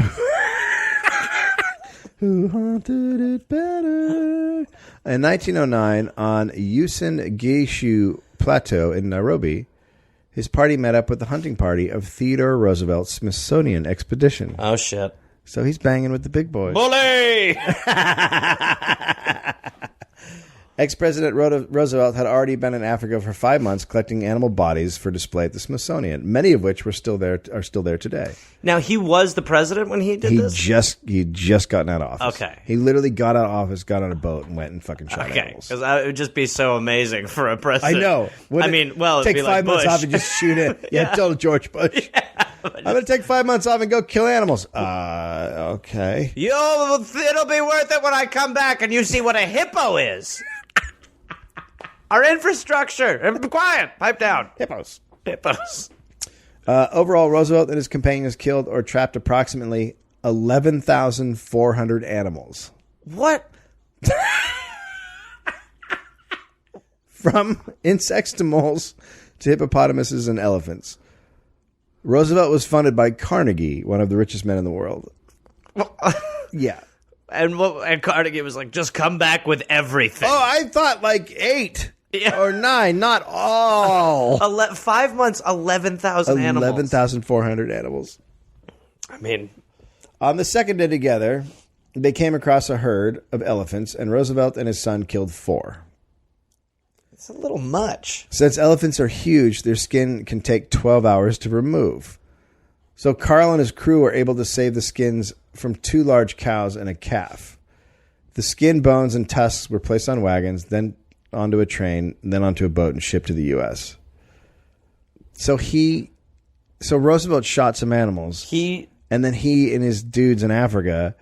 Who hunted it better? In 1909, on Usain Gishu Plateau in Nairobi, his party met up with the hunting party of Theodore Roosevelt's Smithsonian expedition. Oh, shit. So he's banging with the big boys. Bully! Ex-President Roosevelt had already been in Africa for 5 months collecting animal bodies for display at the Smithsonian, many of which are still there today. Now, he was the president when he did this? He'd just gotten out of office. Okay. He literally got out of office, got on a boat, and went and fucking shot Okay, animals. because it would just be so amazing for a president. I know. It'd take be 5 like months Bush. off and just shoot it. Yeah, tell George Bush. I'm going to take 5 months off and go kill animals. Okay. It'll be worth it when I come back and you see what a hippo is. Our infrastructure. Be quiet. Pipe down. Hippos. Hippos. Overall, Roosevelt and his companions killed or trapped approximately 11,400 animals. What? From insects to moles to hippopotamuses and elephants. Roosevelt was funded by Carnegie, one of the richest men in the world. Yeah. And Carnegie was like, just come back with everything. Oh, I thought like 8 or 9, not all. 5 months, 11,000 animals. 11,400 animals. I mean, On the second day together, they came across a herd of elephants, and Roosevelt and his son killed 4. it's a little much. Since elephants are huge, their skin can take 12 hours to remove. So Carl and his crew were able to save the skins from 2 large cows and a calf. The skin, bones, and tusks were placed on wagons, then onto a train, then onto a boat and shipped to the U.S. So Roosevelt shot some animals. And then he and his dudes in Africa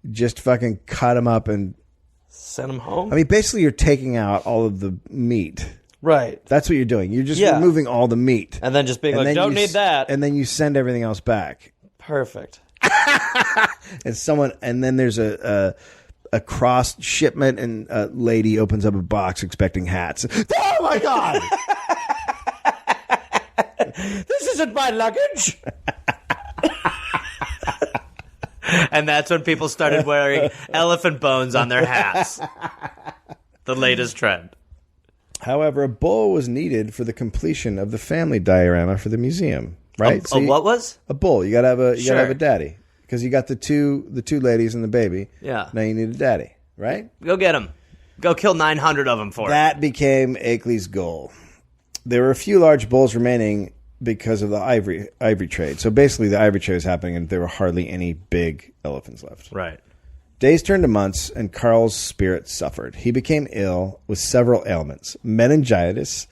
just fucking cut them up and sent them home? I mean, basically you're taking out all of the meat. Right. That's what you're doing. You're just removing all the meat. And then just being like, don't need that. And then you send everything else back. Perfect. And then there's a cross shipment, and a lady opens up a box expecting hats. Oh my God! This isn't my luggage. And that's when people started wearing elephant bones on their hats. The latest trend. However, a bull was needed for the completion of the family diorama for the museum. Right? What was? A bull. You gotta have a daddy. Because you got the two ladies and the baby. Yeah. Now you need a daddy, right? Go get him. Go kill 900 of them for it. That became Akeley's goal. There were a few large bulls remaining because of the ivory trade. So basically the ivory trade was happening and there were hardly any big elephants left. Right. Days turned to months and Carl's spirit suffered. He became ill with several ailments: meningitis,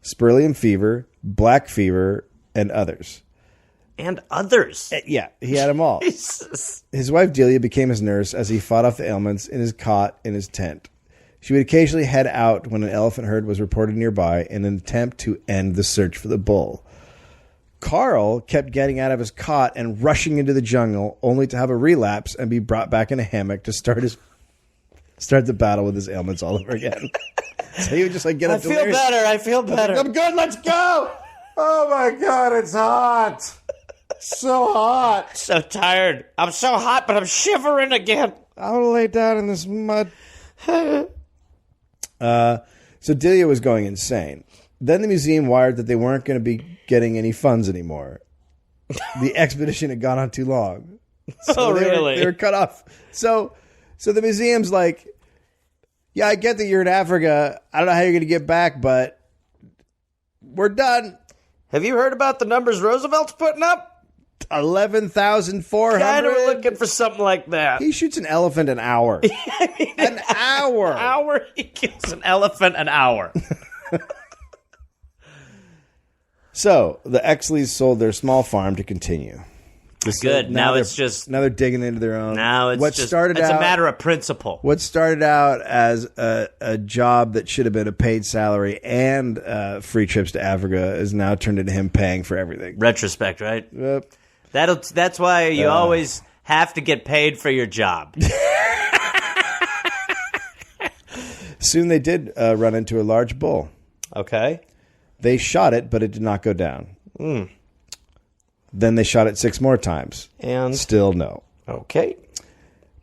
Spurlium fever, black fever, and others. And others. Yeah, he had them all. Jesus. His wife Delia became his nurse as he fought off the ailments in his cot in his tent. She would occasionally head out when an elephant herd was reported nearby in an attempt to end the search for the bull. Carl kept getting out of his cot and rushing into the jungle, only to have a relapse and be brought back in a hammock to start the battle with his ailments all over again. So he would just like get up. I feel better. I'm good. Let's go. Oh my God, it's hot. So hot. So tired. I'm so hot, but I'm shivering again. I want to lay down in this mud. So Delia was going insane. Then the museum wired that they weren't going to be getting any funds anymore. The expedition had gone on too long. So really? They were cut off. So the museum's like, yeah, I get that you're in Africa. I don't know how you're going to get back, but we're done. Have you heard about the numbers Roosevelt's putting up? 11,400. Kind of looking for something like that. He shoots an elephant an hour. An hour. An hour? He kills an elephant an hour. So the Exleys sold their small farm to continue. Good. Now they're digging into their own. Now it's it's a matter of principle. What started out as a job that should have been a paid salary and free trips to Africa is now turned into him paying for everything. Retrospect, right? Yep. That's why you always have to get paid for your job. Soon they did run into a large bull. Okay. They shot it, but it did not go down. Then they shot it 6 more times. And still no. Okay.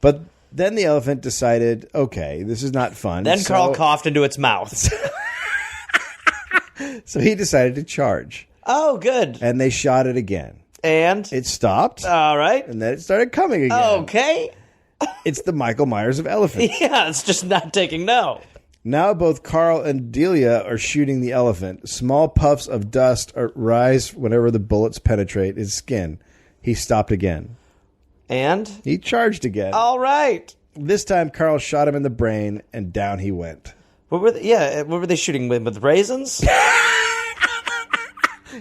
But then the elephant decided, okay, this is not fun. Then Carl coughed into its mouth. So he decided to charge. Oh, good. And they shot it again. And? It stopped. All right. And then it started coming again. Okay. It's the Michael Myers of elephants. Yeah, it's just not taking no. Now both Carl and Delia are shooting the elephant. Small puffs of dust rise whenever the bullets penetrate his skin. He stopped again. And? He charged again. All right. This time Carl shot him in the brain, and down he went. What were they shooting with raisins?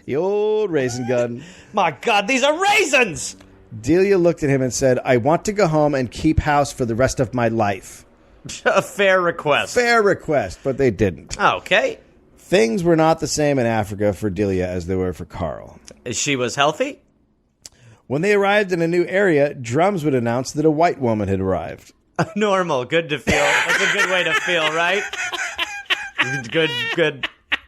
The old raisin gun. My God, these are raisins! Delia looked at him and said, I want to go home and keep house for the rest of my life. A fair request. Fair request, but they didn't. Okay. Things were not the same in Africa for Delia as they were for Carl. She was healthy? When they arrived in a new area, drums would announce that a white woman had arrived. Normal. Good to feel. That's a good way to feel, right? Good.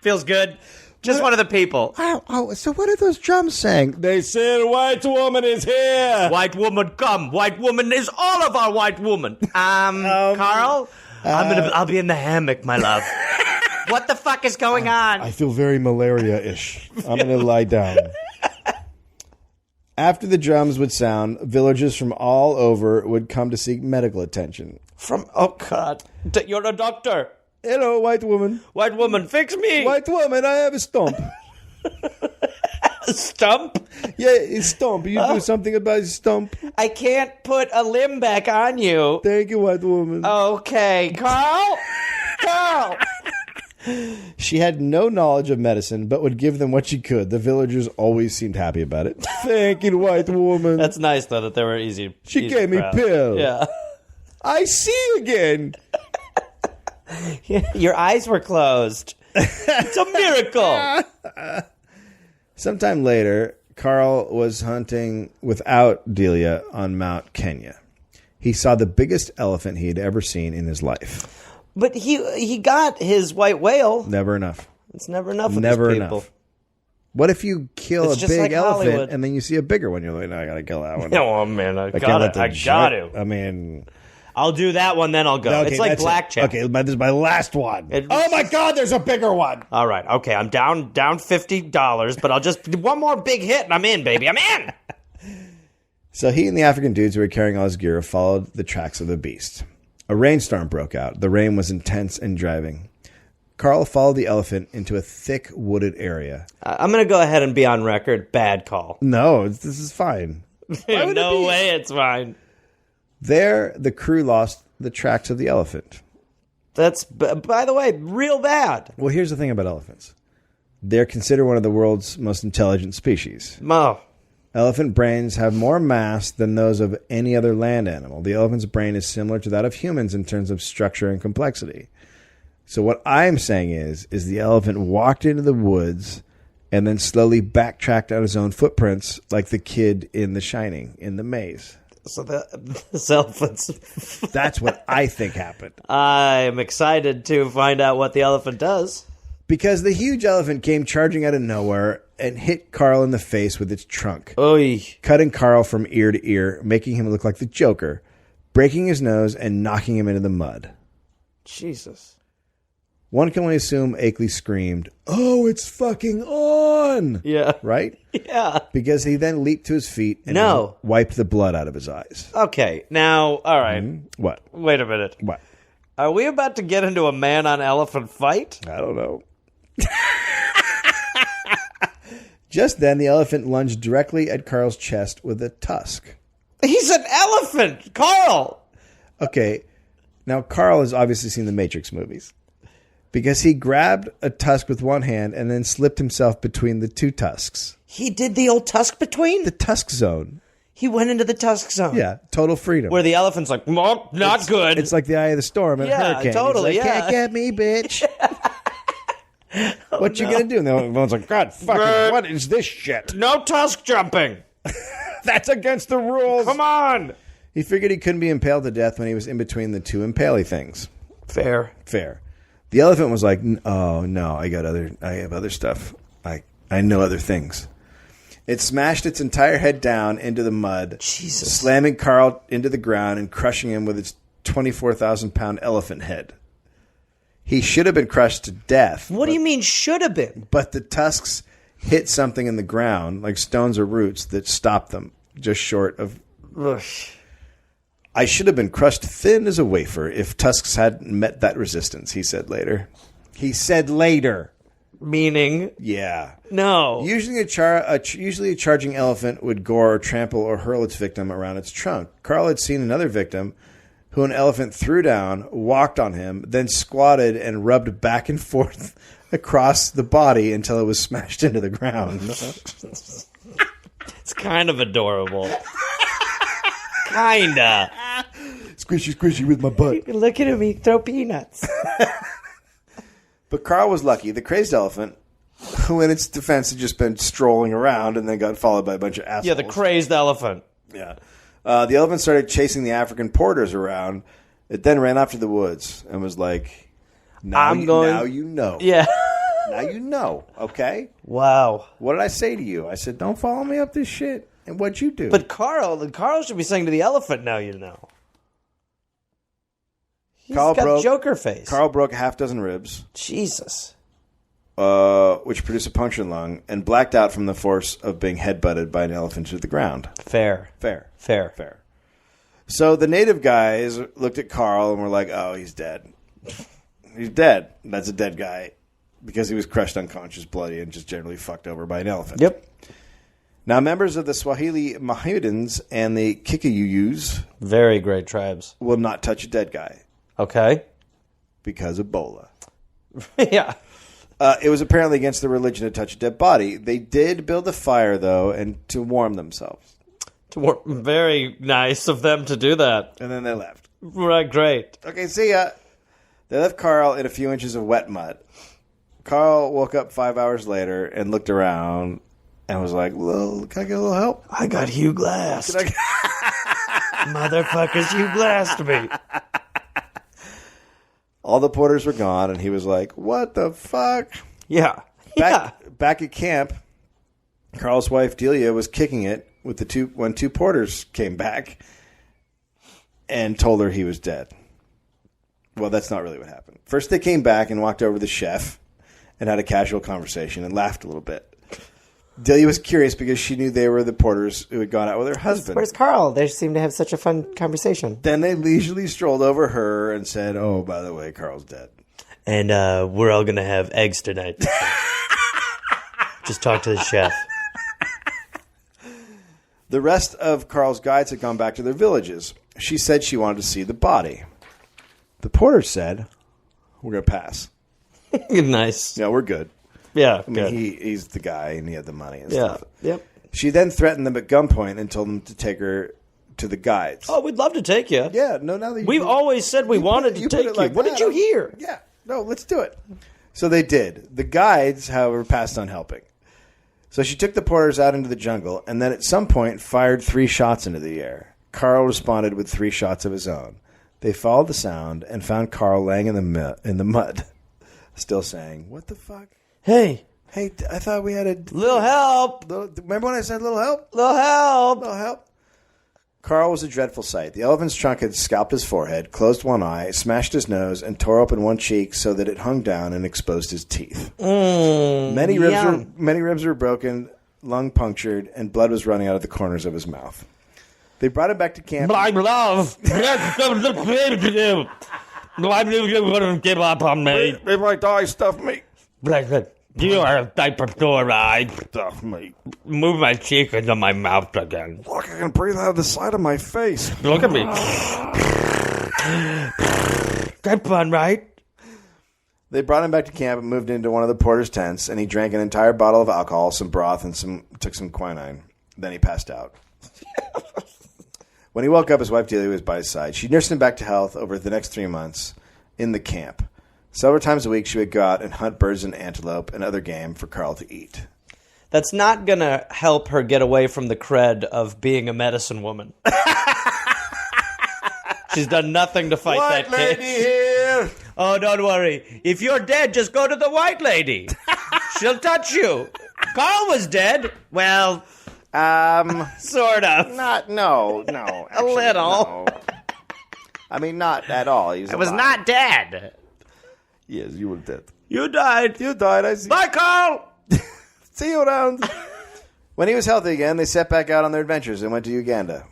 Feels good. Just one of the people. Oh, so what are those drums saying? They said a white woman is here. White woman, come. White woman is all of our white woman. Carl, I'll be in the hammock, my love. What the fuck is going on? I feel very malaria-ish. I'm going to lie down. After the drums would sound, villagers from all over would come to seek medical attention. Oh, God. You're a doctor. Hello, white woman. White woman, fix me. White woman, I have a stump. A stump? Yeah, it's stump. You do something about his stump. I can't put a limb back on you. Thank you, white woman. Okay, Carl? Carl! She had no knowledge of medicine, but would give them what she could. The villagers always seemed happy about it. Thank you, white woman. That's nice, though, that they were easy. She gave me proud. pill. Yeah. I see again. Your eyes were closed. It's a miracle. Sometime later, Carl was hunting without Delia on Mount Kenya. He saw the biggest elephant he had ever seen in his life. But he got his white whale. Never enough. It's never enough with Never these people. enough. What if you kill It's a just big like elephant Hollywood. and then you see a bigger one? You're like, no, I gotta kill that one. Oh, man, I can't got let it. the I got to. I mean... I'll do that one, then I'll go. Okay, it's like that's it. blackjack. Okay, this is my last one. Oh my God, there's a bigger one. All right. Okay, I'm down $50, but I'll just do one more big hit and I'm in, baby. I'm in. So he and the African dudes who were carrying all his gear followed the tracks of the beast. A rainstorm broke out. The rain was intense and driving. Carl followed the elephant into a thick wooded area. I'm going to go ahead and be on record. Bad call. No, this is fine. No way it's fine. There, the crew lost the tracks of the elephant. That's, by the way, real bad. Well, here's the thing about elephants. They're considered one of the world's most intelligent species. Oh. Elephant brains have more mass than those of any other land animal. The elephant's brain is similar to that of humans in terms of structure and complexity. So what I'm saying is the elephant walked into the woods and then slowly backtracked on his own footprints like the kid in The Shining, in the maze. So this elephant's... That's what I think happened. I'm excited to find out what the elephant does. Because the huge elephant came charging out of nowhere and hit Carl in the face with its trunk, Oy. cutting Carl from ear to ear, making him look like the Joker, breaking his nose and knocking him into the mud. Jesus. One can only assume Akeley screamed, "Oh, it's fucking on!" run. Yeah. Right? Yeah. Because he then leaped to his feet and No. wiped the blood out of his eyes. Okay, now, all right. What? Wait a minute. What? Are we about to get into a man-on-elephant fight? I don't know. Just then, the elephant lunged directly at Carl's chest with a tusk. He's an elephant! Carl! Okay, now Carl has obviously seen the Matrix movies. Because he grabbed a tusk with one hand and then slipped himself between the two tusks. He did the old tusk between? The tusk zone. He went into the tusk zone. Yeah, total freedom. Where the elephant's like, oh, not good. It's like the eye of the storm in a Yeah, hurricane. totally, He's like, yeah. Can't get me, bitch. What you gonna do? And the other one's like, God fucking, what is this shit? No tusk jumping! That's against the rules. Come on! He figured he couldn't be impaled to death when he was in between the two impaly things. Fair. The elephant was like, "Oh no, I have other stuff. I know other things." It smashed its entire head down into the mud, Jesus. slamming Carl into the ground and crushing him with its 24,000-pound elephant head. He should have been crushed to death. What do you mean should have been? But the tusks hit something in the ground, like stones or roots, that stopped them, just short of. Ugh. I should have been crushed thin as a wafer if tusks hadn't met that resistance, he said later. He said later. Meaning? Yeah. No. Usually a charging elephant would gore or trample or hurl its victim around its trunk. Carl had seen another victim who an elephant threw down, walked on him, then squatted and rubbed back and forth across the body until it was smashed into the ground. It's kind of adorable. Kinda. Squishy, squishy with my butt. Look at me throw peanuts. But Carl was lucky. The crazed elephant, who in its defense had just been strolling around and then got followed by a bunch of assholes. Yeah, the crazed elephant. Yeah. The elephant started chasing the African porters around. It then ran off to the woods and was like, now you know. Yeah. Now you know, okay? Wow. What did I say to you? I said, don't follow me up this shit. And what'd you do? But Carl should be saying to the elephant, now you know. He's got Joker face. Carl broke a half dozen ribs. Jesus. Which produced a punctured lung, and blacked out from the force of being headbutted by an elephant to the ground. Fair. So the native guys looked at Carl and were like, oh, he's dead. He's dead. That's a dead guy. Because he was crushed unconscious, bloody, and just generally fucked over by an elephant. Yep. Now, members of the Swahili Mohammedans and the Kikuyus Very great tribes. will not touch a dead guy. Okay. Because Ebola. Yeah. It was apparently against the religion to touch a dead body. They did build a fire, though, and to warm themselves. Very nice of them to do that. And then they left. Right, great. Okay, see ya. They left Carl in a few inches of wet mud. Carl woke up 5 hours later and looked around and was like, "Well, can I get a little help?" I got Hugh Glassed. Motherfuckers Hugh Glassed me. All the porters were gone, and he was like, "What the fuck?" Yeah. Back at camp, Carl's wife Delia was kicking it with when two porters came back and told her he was dead. Well, that's not really what happened. First, they came back and walked over to the chef and had a casual conversation and laughed a little bit. Delia was curious because she knew they were the porters who had gone out with her husband. Where's Carl? They seem to have such a fun conversation. Then they leisurely strolled over her and said, "Oh, by the way, Carl's dead." And we're all going to have eggs tonight. Just talk to the chef. The rest of Carl's guides had gone back to their villages. She said she wanted to see the body. The porter said, "We're going to pass. Nice. No, we're good." Yeah, I mean, he's the guy, and he had the money and Yeah. stuff. Yep. She then threatened them at gunpoint and told them to take her to the guides. Oh, we'd love to take you. Yeah, no, now that We've always said we wanted to take you. What did you hear? Yeah, no, let's do it. So they did. The guides, however, passed on helping. So she took the porters out into the jungle and then at some point fired 3 shots into the air. Carl responded with 3 shots of his own. They followed the sound and found Carl laying in the mud, still saying, "What the fuck? Hey, I thought we had a little help. remember when I said little help? Little help. Little help." Carl was a dreadful sight. The elephant's trunk had scalped his forehead, closed one eye, smashed his nose, and tore open one cheek so that it hung down and exposed his teeth. Many ribs were broken, lung punctured, and blood was running out of the corners of his mouth. They brought him back to camp. My love. Give up on me. They might die, stuff me. You are a type of fluoride. Stuff me. Move my cheek into my mouth again. Look, I can breathe out of the side of my face. Look at me. That's fun, right? They brought him back to camp and moved into one of the porter's tents, and he drank an entire bottle of alcohol, some broth, and took some quinine. Then he passed out. When he woke up, his wife Delia was by his side. She nursed him back to health over the next 3 months in the camp. Several times a week, she would go out and hunt birds and antelope and other game for Carl to eat. That's not going to help her get away from the cred of being a medicine woman. She's done nothing to fight that White lady case. here. Oh, don't worry. If you're dead, just go to the white lady. She'll touch you. Carl was dead. Well, sort of. No. A little. No. I mean, not at all. He was I was alive. not dead. Yes, you were dead. You died. You died, I see. Bye, Carl. See you around. When he was healthy again, they set back out on their adventures and went to Uganda.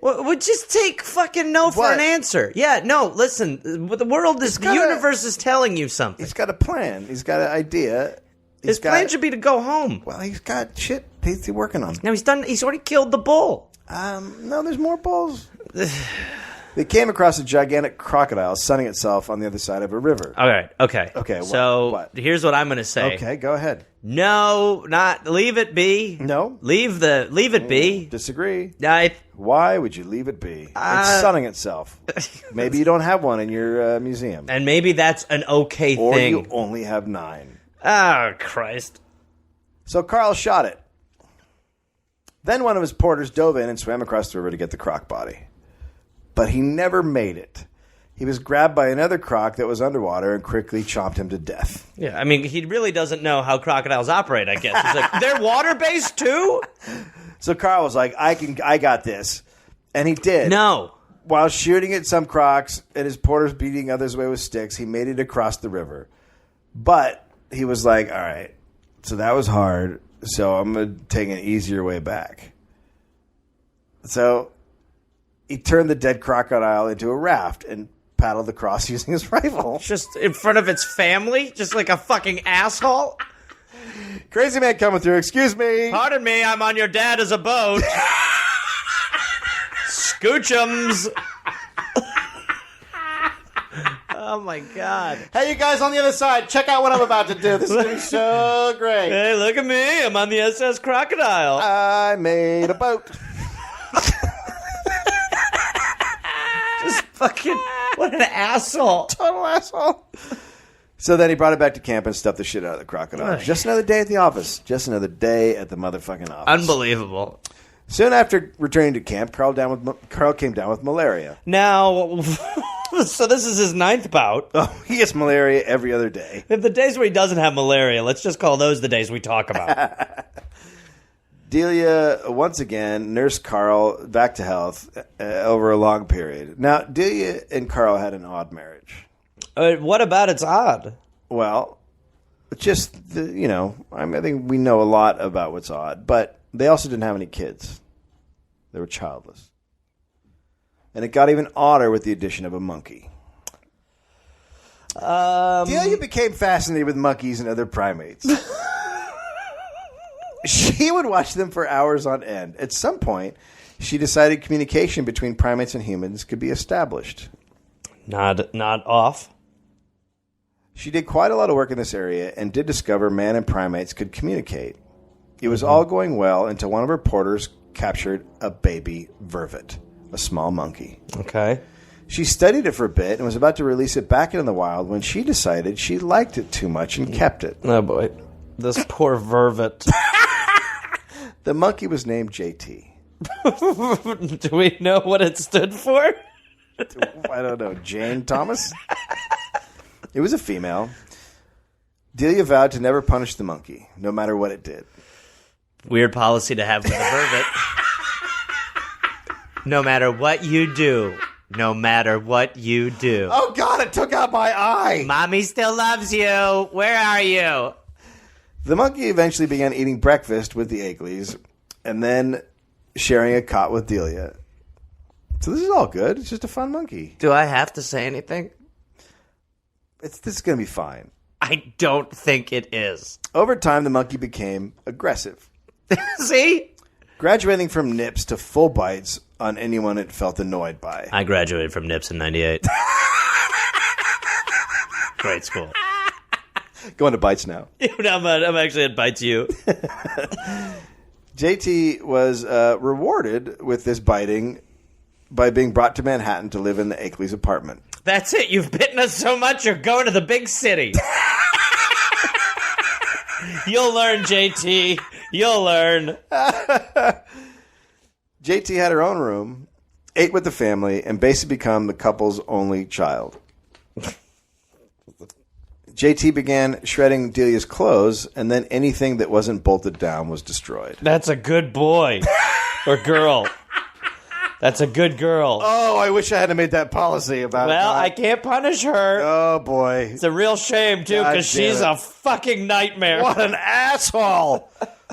Well, just take fucking no for What? an answer. Yeah, no, listen. The world is, the universe is telling you something. He's got a plan. He's got an idea. His plan should be to go home. Well, he's got shit he's working on. Now he's already killed the bull. No, there's more bulls. They came across a gigantic crocodile sunning itself on the other side of a river. All right, okay. Okay, So what? here's what I'm going to say. Okay, go ahead. No, not leave it be. No. Leave it be. Disagree. I Why would you leave it be? It's sunning itself. Maybe you don't have one in your museum. and maybe that's an okay Or thing. you only have 9. Oh, Christ. So Carl shot it. Then one of his porters dove in and swam across the river to get the croc body. But he never made it. He was grabbed by another croc that was underwater and quickly chomped him to death. Yeah, I mean, he really doesn't know how crocodiles operate, I guess. He's like, they're water-based too? So Carl was like, I got this. And he did. No. While shooting at some crocs and his porters beating others away with sticks, he made it across the river. But he was like, all right, so that was hard, so I'm going to take an easier way back. So he turned the dead crocodile into a raft and paddled across using his rifle. Just in front of its family? Just like a fucking asshole? Crazy man coming through. Excuse me. Pardon me, I'm on your dad as a boat. Scoochums. Oh, my God. Hey, you guys on the other side, check out what I'm about to do. This is going to be so great. Hey, look at me. I'm on the SS Crocodile. I made a boat. Just fucking, what an asshole. Total asshole. So then he brought it back to camp and stuffed the shit out of the crocodile. Just another day at the office. Just another day at the motherfucking office. Unbelievable. Soon after returning to camp, Carl came down with malaria. Now, so this is his 9th bout. Oh, he gets malaria every other day. If the days where he doesn't have malaria, let's just call those the days we talk about. Delia, once again, nursed Carl back to health over a long period. Now, Delia and Carl had an odd marriage. What about it's odd? Well, just, I think we know a lot about what's odd, but they also didn't have any kids. They were childless. And it got even odder with the addition of a monkey. Delia became fascinated with monkeys and other primates. She would watch them for hours on end. At some point, she decided communication between primates and humans could be established. Not off. She did quite a lot of work in this area and did discover man and primates could communicate. It was all going well until one of her porters captured a baby vervet, a small monkey. Okay. She studied it for a bit and was about to release it back into the wild when she decided she liked it too much and kept it. Oh, boy. This poor vervet. The monkey was named JT. Do we know what it stood for? I don't know. Jane Thomas? It was a female. Delia vowed to never punish the monkey, no matter what it did. Weird policy to have with a vervet. No matter what you do. No matter what you do. Oh, God, it took out my eye. Mommy still loves you. Where are you? The monkey eventually began eating breakfast with the Akelys and then sharing a cot with Delia. So this is all good. It's just a fun monkey. Do I have to say anything? This is going to be fine. I don't think it is. Over time, the monkey became aggressive, See? graduating from nips to full bites on anyone it felt annoyed by. I graduated from Nips in 98. Great school. Going to bites now. I'm actually at Bites U. JT was rewarded with this biting by being brought to Manhattan to live in the Akelys' apartment. That's it. You've bitten us so much, you're going to the big city. You'll learn, JT. You'll learn. JT had her own room, ate with the family, and basically became the couple's only child. JT began shredding Delia's clothes, and then anything that wasn't bolted down was destroyed. That's a good boy. Or girl. That's a good girl. Oh, I wish I hadn't made that policy about Well, that. I can't punish her. Oh, boy. It's a real shame, too, God because damn she's it. a fucking nightmare. What an asshole.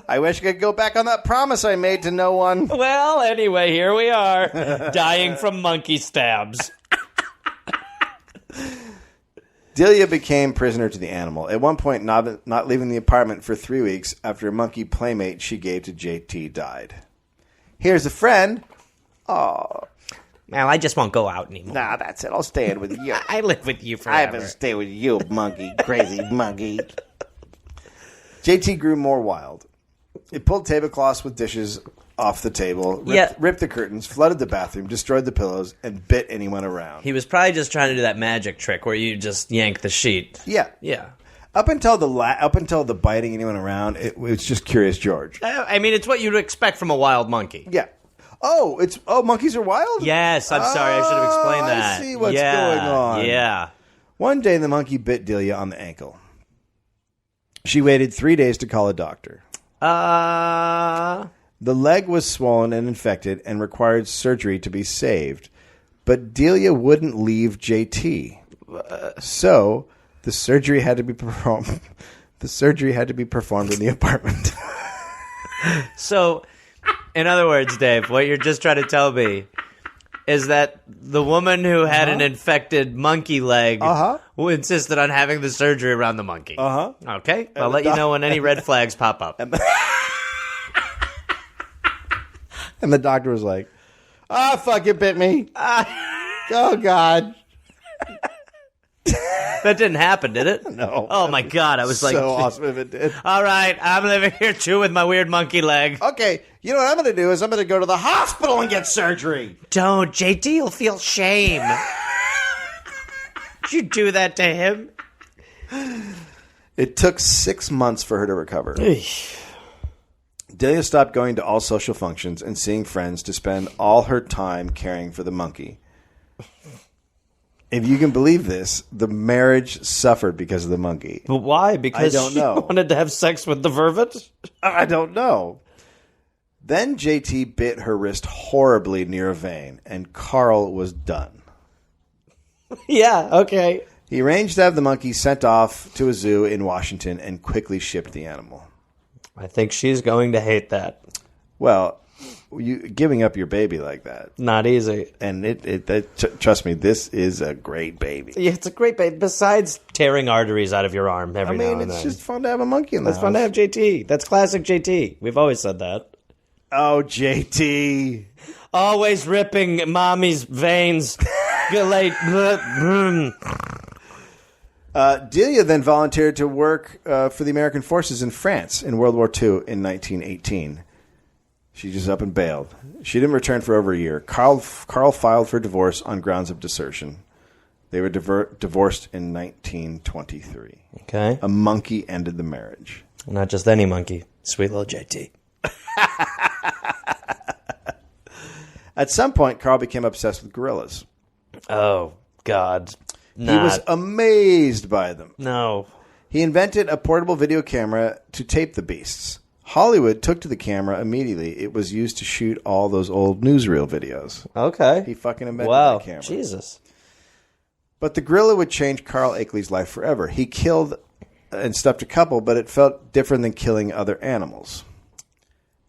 I wish I could go back on that promise I made to no one. Well, anyway, here we are, dying from monkey stabs. Delia became prisoner to the animal, at one point not leaving the apartment for 3 weeks after a monkey playmate she gave to JT died. Here's a friend. Oh, Well, I just won't go out anymore. nah, that's it. I'll stay in with you. I live with you I have forever. to stay with you, monkey. Crazy monkey. JT grew more wild. It pulled tablecloths with dishes off the table, ripped the curtains, flooded the bathroom, destroyed the pillows, and bit anyone around. He was probably just trying to do that magic trick where you just yank the sheet. Yeah. Yeah. Up until the biting anyone around, it was just Curious George. I mean, it's what you'd expect from a wild monkey. Yeah. Oh, monkeys are wild? Yes, I'm sorry. I should have explained that. I see what's going on. Yeah. One day, the monkey bit Delia on the ankle. She waited 3 days to call a doctor. The leg was swollen and infected and required surgery to be saved. But Delia wouldn't leave JT. So the surgery had to be performed. The surgery had to be performed in the apartment. So, in other words, Dave, what you're just trying to tell me is that the woman who had an infected monkey leg who insisted on having the surgery around the monkey. Okay, I'll let you know when any red flags pop up. And the doctor was like, fuck, it bit me. Oh, God. That didn't happen, did it? No. Oh, my God. I was like, So awesome if it did. all right, I'm living here, too, with my weird monkey leg. Okay, you know what I'm going to do is I'm going to go to the hospital and get surgery. Don't. JT will feel shame. Did you do that to him? It took 6 months for her to recover. Delia stopped going to all social functions and seeing friends to spend all her time caring for the monkey. If you can believe this, the marriage suffered because of the monkey. But why? Because I don't she know. wanted to have sex with the vervet? I don't know. Then JT bit her wrist horribly near a vein, and Carl was done. Yeah, okay. He arranged to have the monkey sent off to a zoo in Washington and quickly shipped the animal. I think she's going to hate that. Well, you giving up your baby like that, Not easy. and trust me, this is a great baby. Yeah, it's a great baby. Besides tearing arteries out of your arm I every now mean, and it's then. just fun to have a monkey in the It's fun to have JT. That's classic JT. We've always said that. Oh, JT. Always ripping mommy's veins. Get late. Delia then volunteered to work for the American forces in France in World War II in 1918. She just up and bailed. She didn't return for over a year. Carl filed for divorce on grounds of desertion. They were divorced in 1923. Okay. A monkey ended the marriage. Not just any monkey. Sweet little JT. At some point, Carl became obsessed with gorillas. Oh, God. He was amazed by them. No. He invented a portable video camera to tape the beasts, Hollywood took to the camera immediately. It was used to shoot all those old newsreel videos. Okay. He fucking invented Wow. that camera. Jesus. But the gorilla would change Carl Akeley's life forever. He killed and stuffed a couple, but it felt different than killing other animals.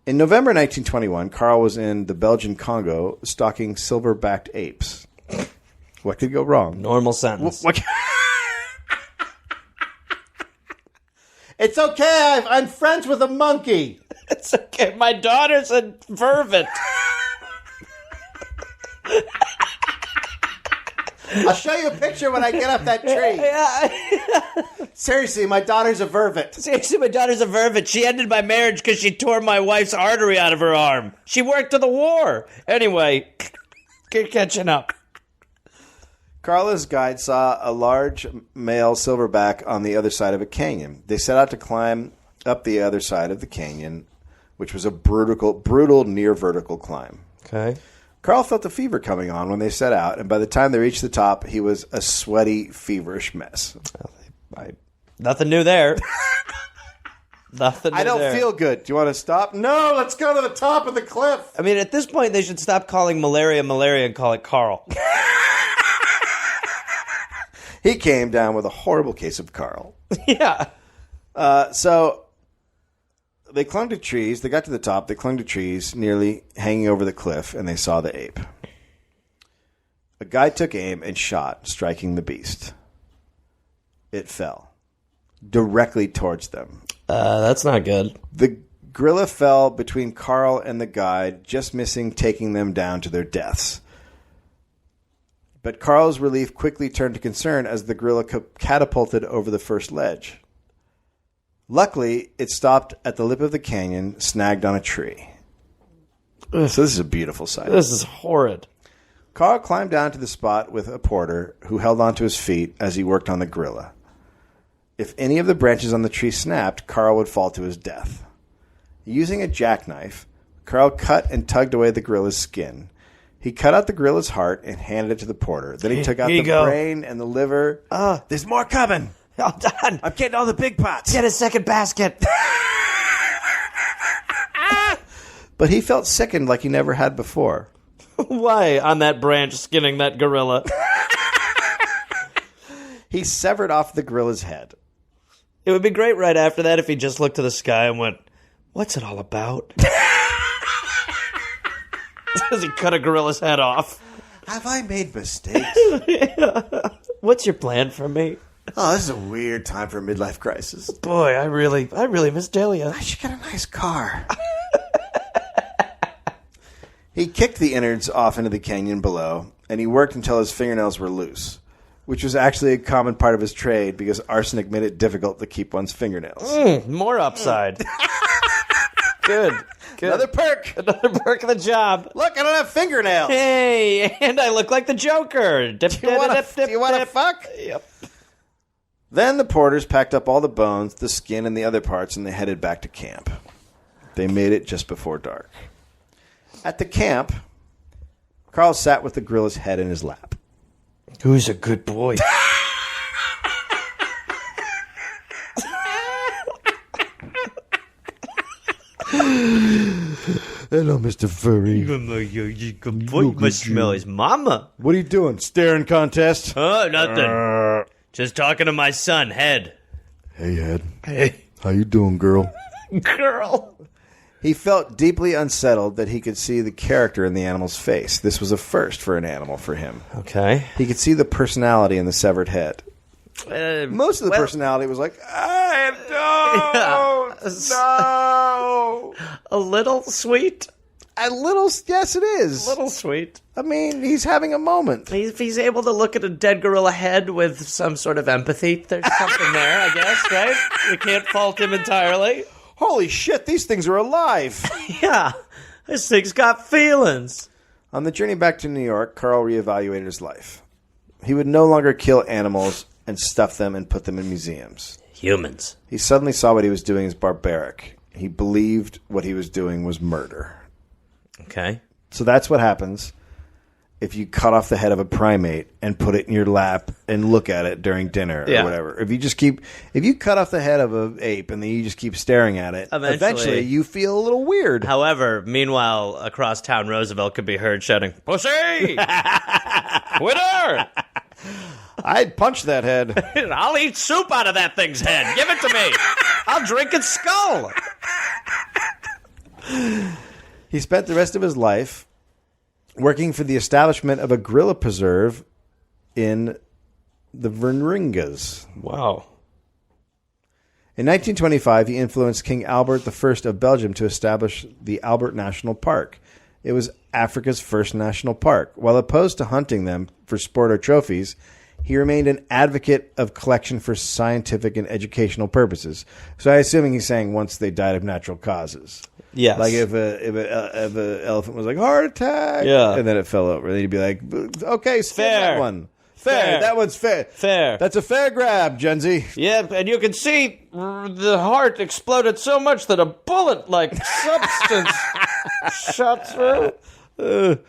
In November 1921, Carl was in the Belgian Congo stalking silverbacked apes. What could go wrong? Normal sentence. What? It's okay. I'm friends with a monkey. It's okay. My daughter's a vervet. I'll show you a picture when I get up that tree. Seriously, my daughter's a vervet. Seriously, my daughter's a vervet. She ended my marriage because she tore my wife's artery out of her arm. She worked to the war. Anyway, get catching up. Carla's guide saw a large male silverback on the other side of a canyon. They set out to climb up the other side of the canyon, which was a brutal near vertical climb. Okay. Carl felt a fever coming on when they set out, and by the time they reached the top, he was a sweaty, feverish mess. Nothing new there. Nothing new I don't there. feel good. Do you want to stop? No, let's go to the top of the cliff. I mean, at this point, they should stop calling malaria and call it Carl. He came down with a horrible case of Carl. Yeah. So they clung to trees. They got to the top. They clung to trees, nearly hanging over the cliff, and they saw the ape. A guy took aim and shot, striking the beast. It fell directly towards them. That's not good. The gorilla fell between Carl and the guide, just missing taking them down to their deaths. But Carl's relief quickly turned to concern as the gorilla catapulted over the first ledge. Luckily, it stopped at the lip of the canyon, snagged on a tree. So this is a beautiful sight. This is horrid. Carl climbed down to the spot with a porter who held onto his feet as he worked on the gorilla. If any of the branches on the tree snapped, Carl would fall to his death. Using a jackknife, Carl cut and tugged away the gorilla's skin. He cut out the gorilla's heart and handed it to the porter. Then he took out the brain and the liver. There's more coming. All done. I'm getting all the big pots. Get a second basket. But he felt sickened like he never had before. Why on that branch skinning that gorilla? He severed off the gorilla's head. It would be great right after that if he just looked to the sky and went, "What's it all about?" As he cut a gorilla's head off. Have I made mistakes? What's your plan for me? Oh, this is a weird time for a midlife crisis. Boy, I really miss Delia. I should get a nice car. He kicked the innards off into the canyon below, and he worked until his fingernails were loose, which was actually a common part of his trade because arsenic made it difficult to keep one's fingernails. More upside. Good. Another perk. Another perk of the job. Look, I don't have fingernails. Hey, and I look like the Joker. Do you want to fuck? Yep. Then the porters packed up all the bones, the skin, and the other parts, and they headed back to camp. They made it just before dark. At the camp, Carl sat with the gorilla's head in his lap. Who's a good boy? Hello, Mr. Furry. Good boy. You must smell his mama. What are you doing? Staring contest? Oh, nothing. Just talking to my son, Head. Hey, Ed. Hey, How you doing, girl? girl. He felt deeply unsettled that he could see the character in the animal's face. This was a first for an animal for him. Okay. He could see the personality in the severed head. Most of the personality was like, no. A little sweet. A little, yes, it is. A little sweet. I mean, he's having a moment. If he's able to look at a dead gorilla head with some sort of empathy, there's something there, I guess, right? We can't fault him entirely. Holy shit, these things are alive. Yeah, this thing's got feelings. On the journey back to New York, Carl reevaluated his life. He would no longer kill animals and stuff them and put them in museums. Humans. He suddenly saw what he was doing as barbaric. He believed what he was doing was murder. Okay. So that's what happens if you cut off the head of a primate and put it in your lap and look at it during dinner or whatever. If you cut off the head of an ape and then you just keep staring at it, eventually you feel a little weird. However, meanwhile, across town, Roosevelt could be heard shouting, "Pussy! Winner! I'd punch that head. I'll eat soup out of that thing's head. Give it to me. I'll drink its skull." He spent the rest of his life working for the establishment of a gorilla preserve in the Vernringas. Wow. In 1925, he influenced King Albert I of Belgium to establish the Albert National Park. It was Africa's first national park. While opposed to hunting them for sport or trophies, he remained an advocate of collection for scientific and educational purposes. So I'm assuming he's saying once they died of natural causes. Yes. Like if a elephant was like, heart attack, and then it fell over, then he'd be like, okay, spin that one. Fair. That one's fair. Fair. That's a fair grab, Gen Z. Yeah, and you can see the heart exploded so much that a bullet-like substance shot through.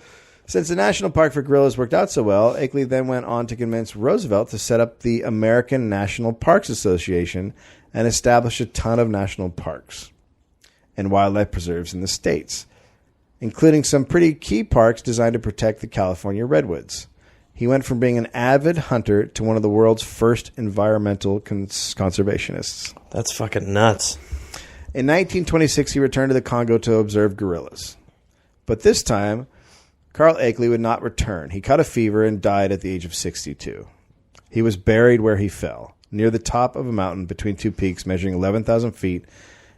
Since the National Park for Gorillas worked out so well, Akeley then went on to convince Roosevelt to set up the American National Parks Association and establish a ton of national parks and wildlife preserves in the States, including some pretty key parks designed to protect the California redwoods. He went from being an avid hunter to one of the world's first environmental conservationists. That's fucking nuts. In 1926, he returned to the Congo to observe gorillas. But this time, Carl Akeley would not return. He caught a fever and died at the age of 62. He was buried where he fell, near the top of a mountain between two peaks measuring 11,000 feet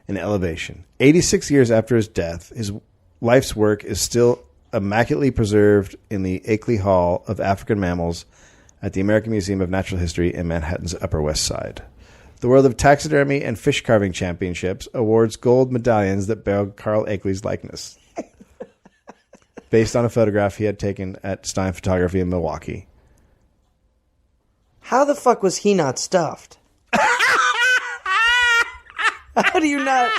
in elevation. 86 years after his death, his life's work is still immaculately preserved in the Akeley Hall of African Mammals at the American Museum of Natural History in Manhattan's Upper West Side. The World of Taxidermy and Fish Carving Championships awards gold medallions that bear Carl Akeley's likeness, based on a photograph he had taken at Stein Photography in Milwaukee. How the fuck was he not stuffed? How do you not...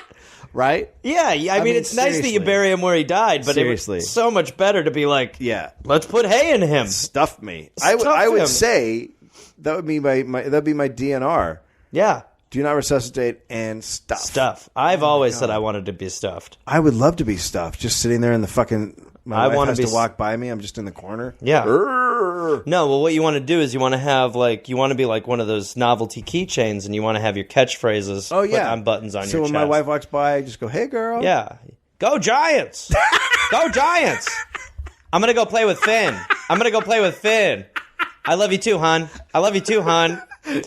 Right? Yeah, I mean, it's nice that you bury him where he died, but Seriously. it's so much better to be like, Yeah. let's put hay in him. Stuff me. Stuff I would him. say that would be my DNR. Yeah. Do not resuscitate and stuff. Stuff. I've always said I wanted to be stuffed. I would love to be stuffed. Just sitting there in the fucking... My wife has be to walk by me. I'm just in the corner. Yeah. Urgh. No, well, what you want to do is you want to have, like, you want to be like one of those novelty keychains, and you want to have your catchphrases put on buttons on your chest. So when my wife walks by, I just go, hey, girl. Yeah. Go Giants! Go Giants! I'm going to go play with Finn. I love you too, hon.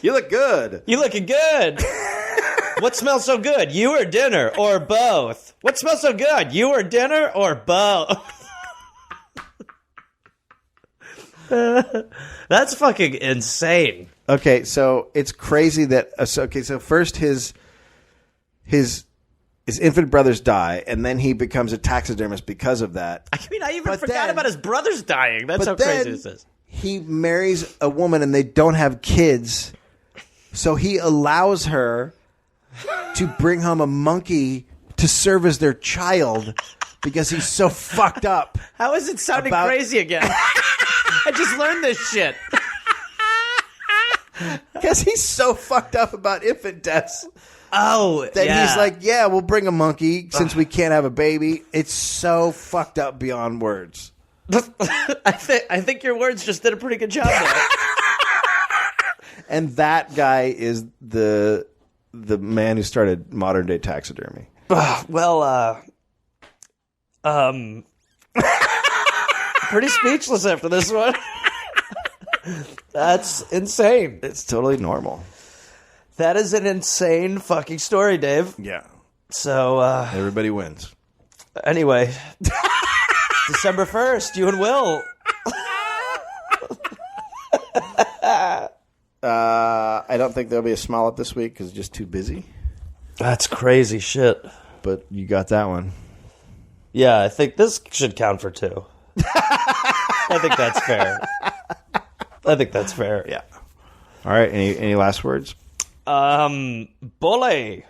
You look good. You looking good. What smells so good? You or dinner? Or both? What smells so good? You or dinner? Or both? That's fucking insane. Okay, so it's crazy that... so first his infant brothers die, and then he becomes a taxidermist because of that. I mean, I even forgot about his brothers dying. That's how crazy this is. He marries a woman, and they don't have kids, so he allows her to bring home a monkey to serve as their child because he's so fucked up. How is it sounding crazy again? I just learned this shit. Because he's so fucked up about infant deaths. Oh, that he's like, yeah, we'll bring a monkey since we can't have a baby. It's so fucked up beyond words. I think your words just did a pretty good job there. And that guy is the man who started modern day taxidermy. Pretty speechless after this one. That's insane. It's totally normal. That is an insane fucking story, Dave. Yeah. So, everybody wins. Anyway, December 1st, you and Will. I don't think there'll be a smile up this week because it's just too busy. That's crazy shit. But you got that one. Yeah, I think this should count for 2. I think that's fair. Yeah. All right. Any last words? Bully.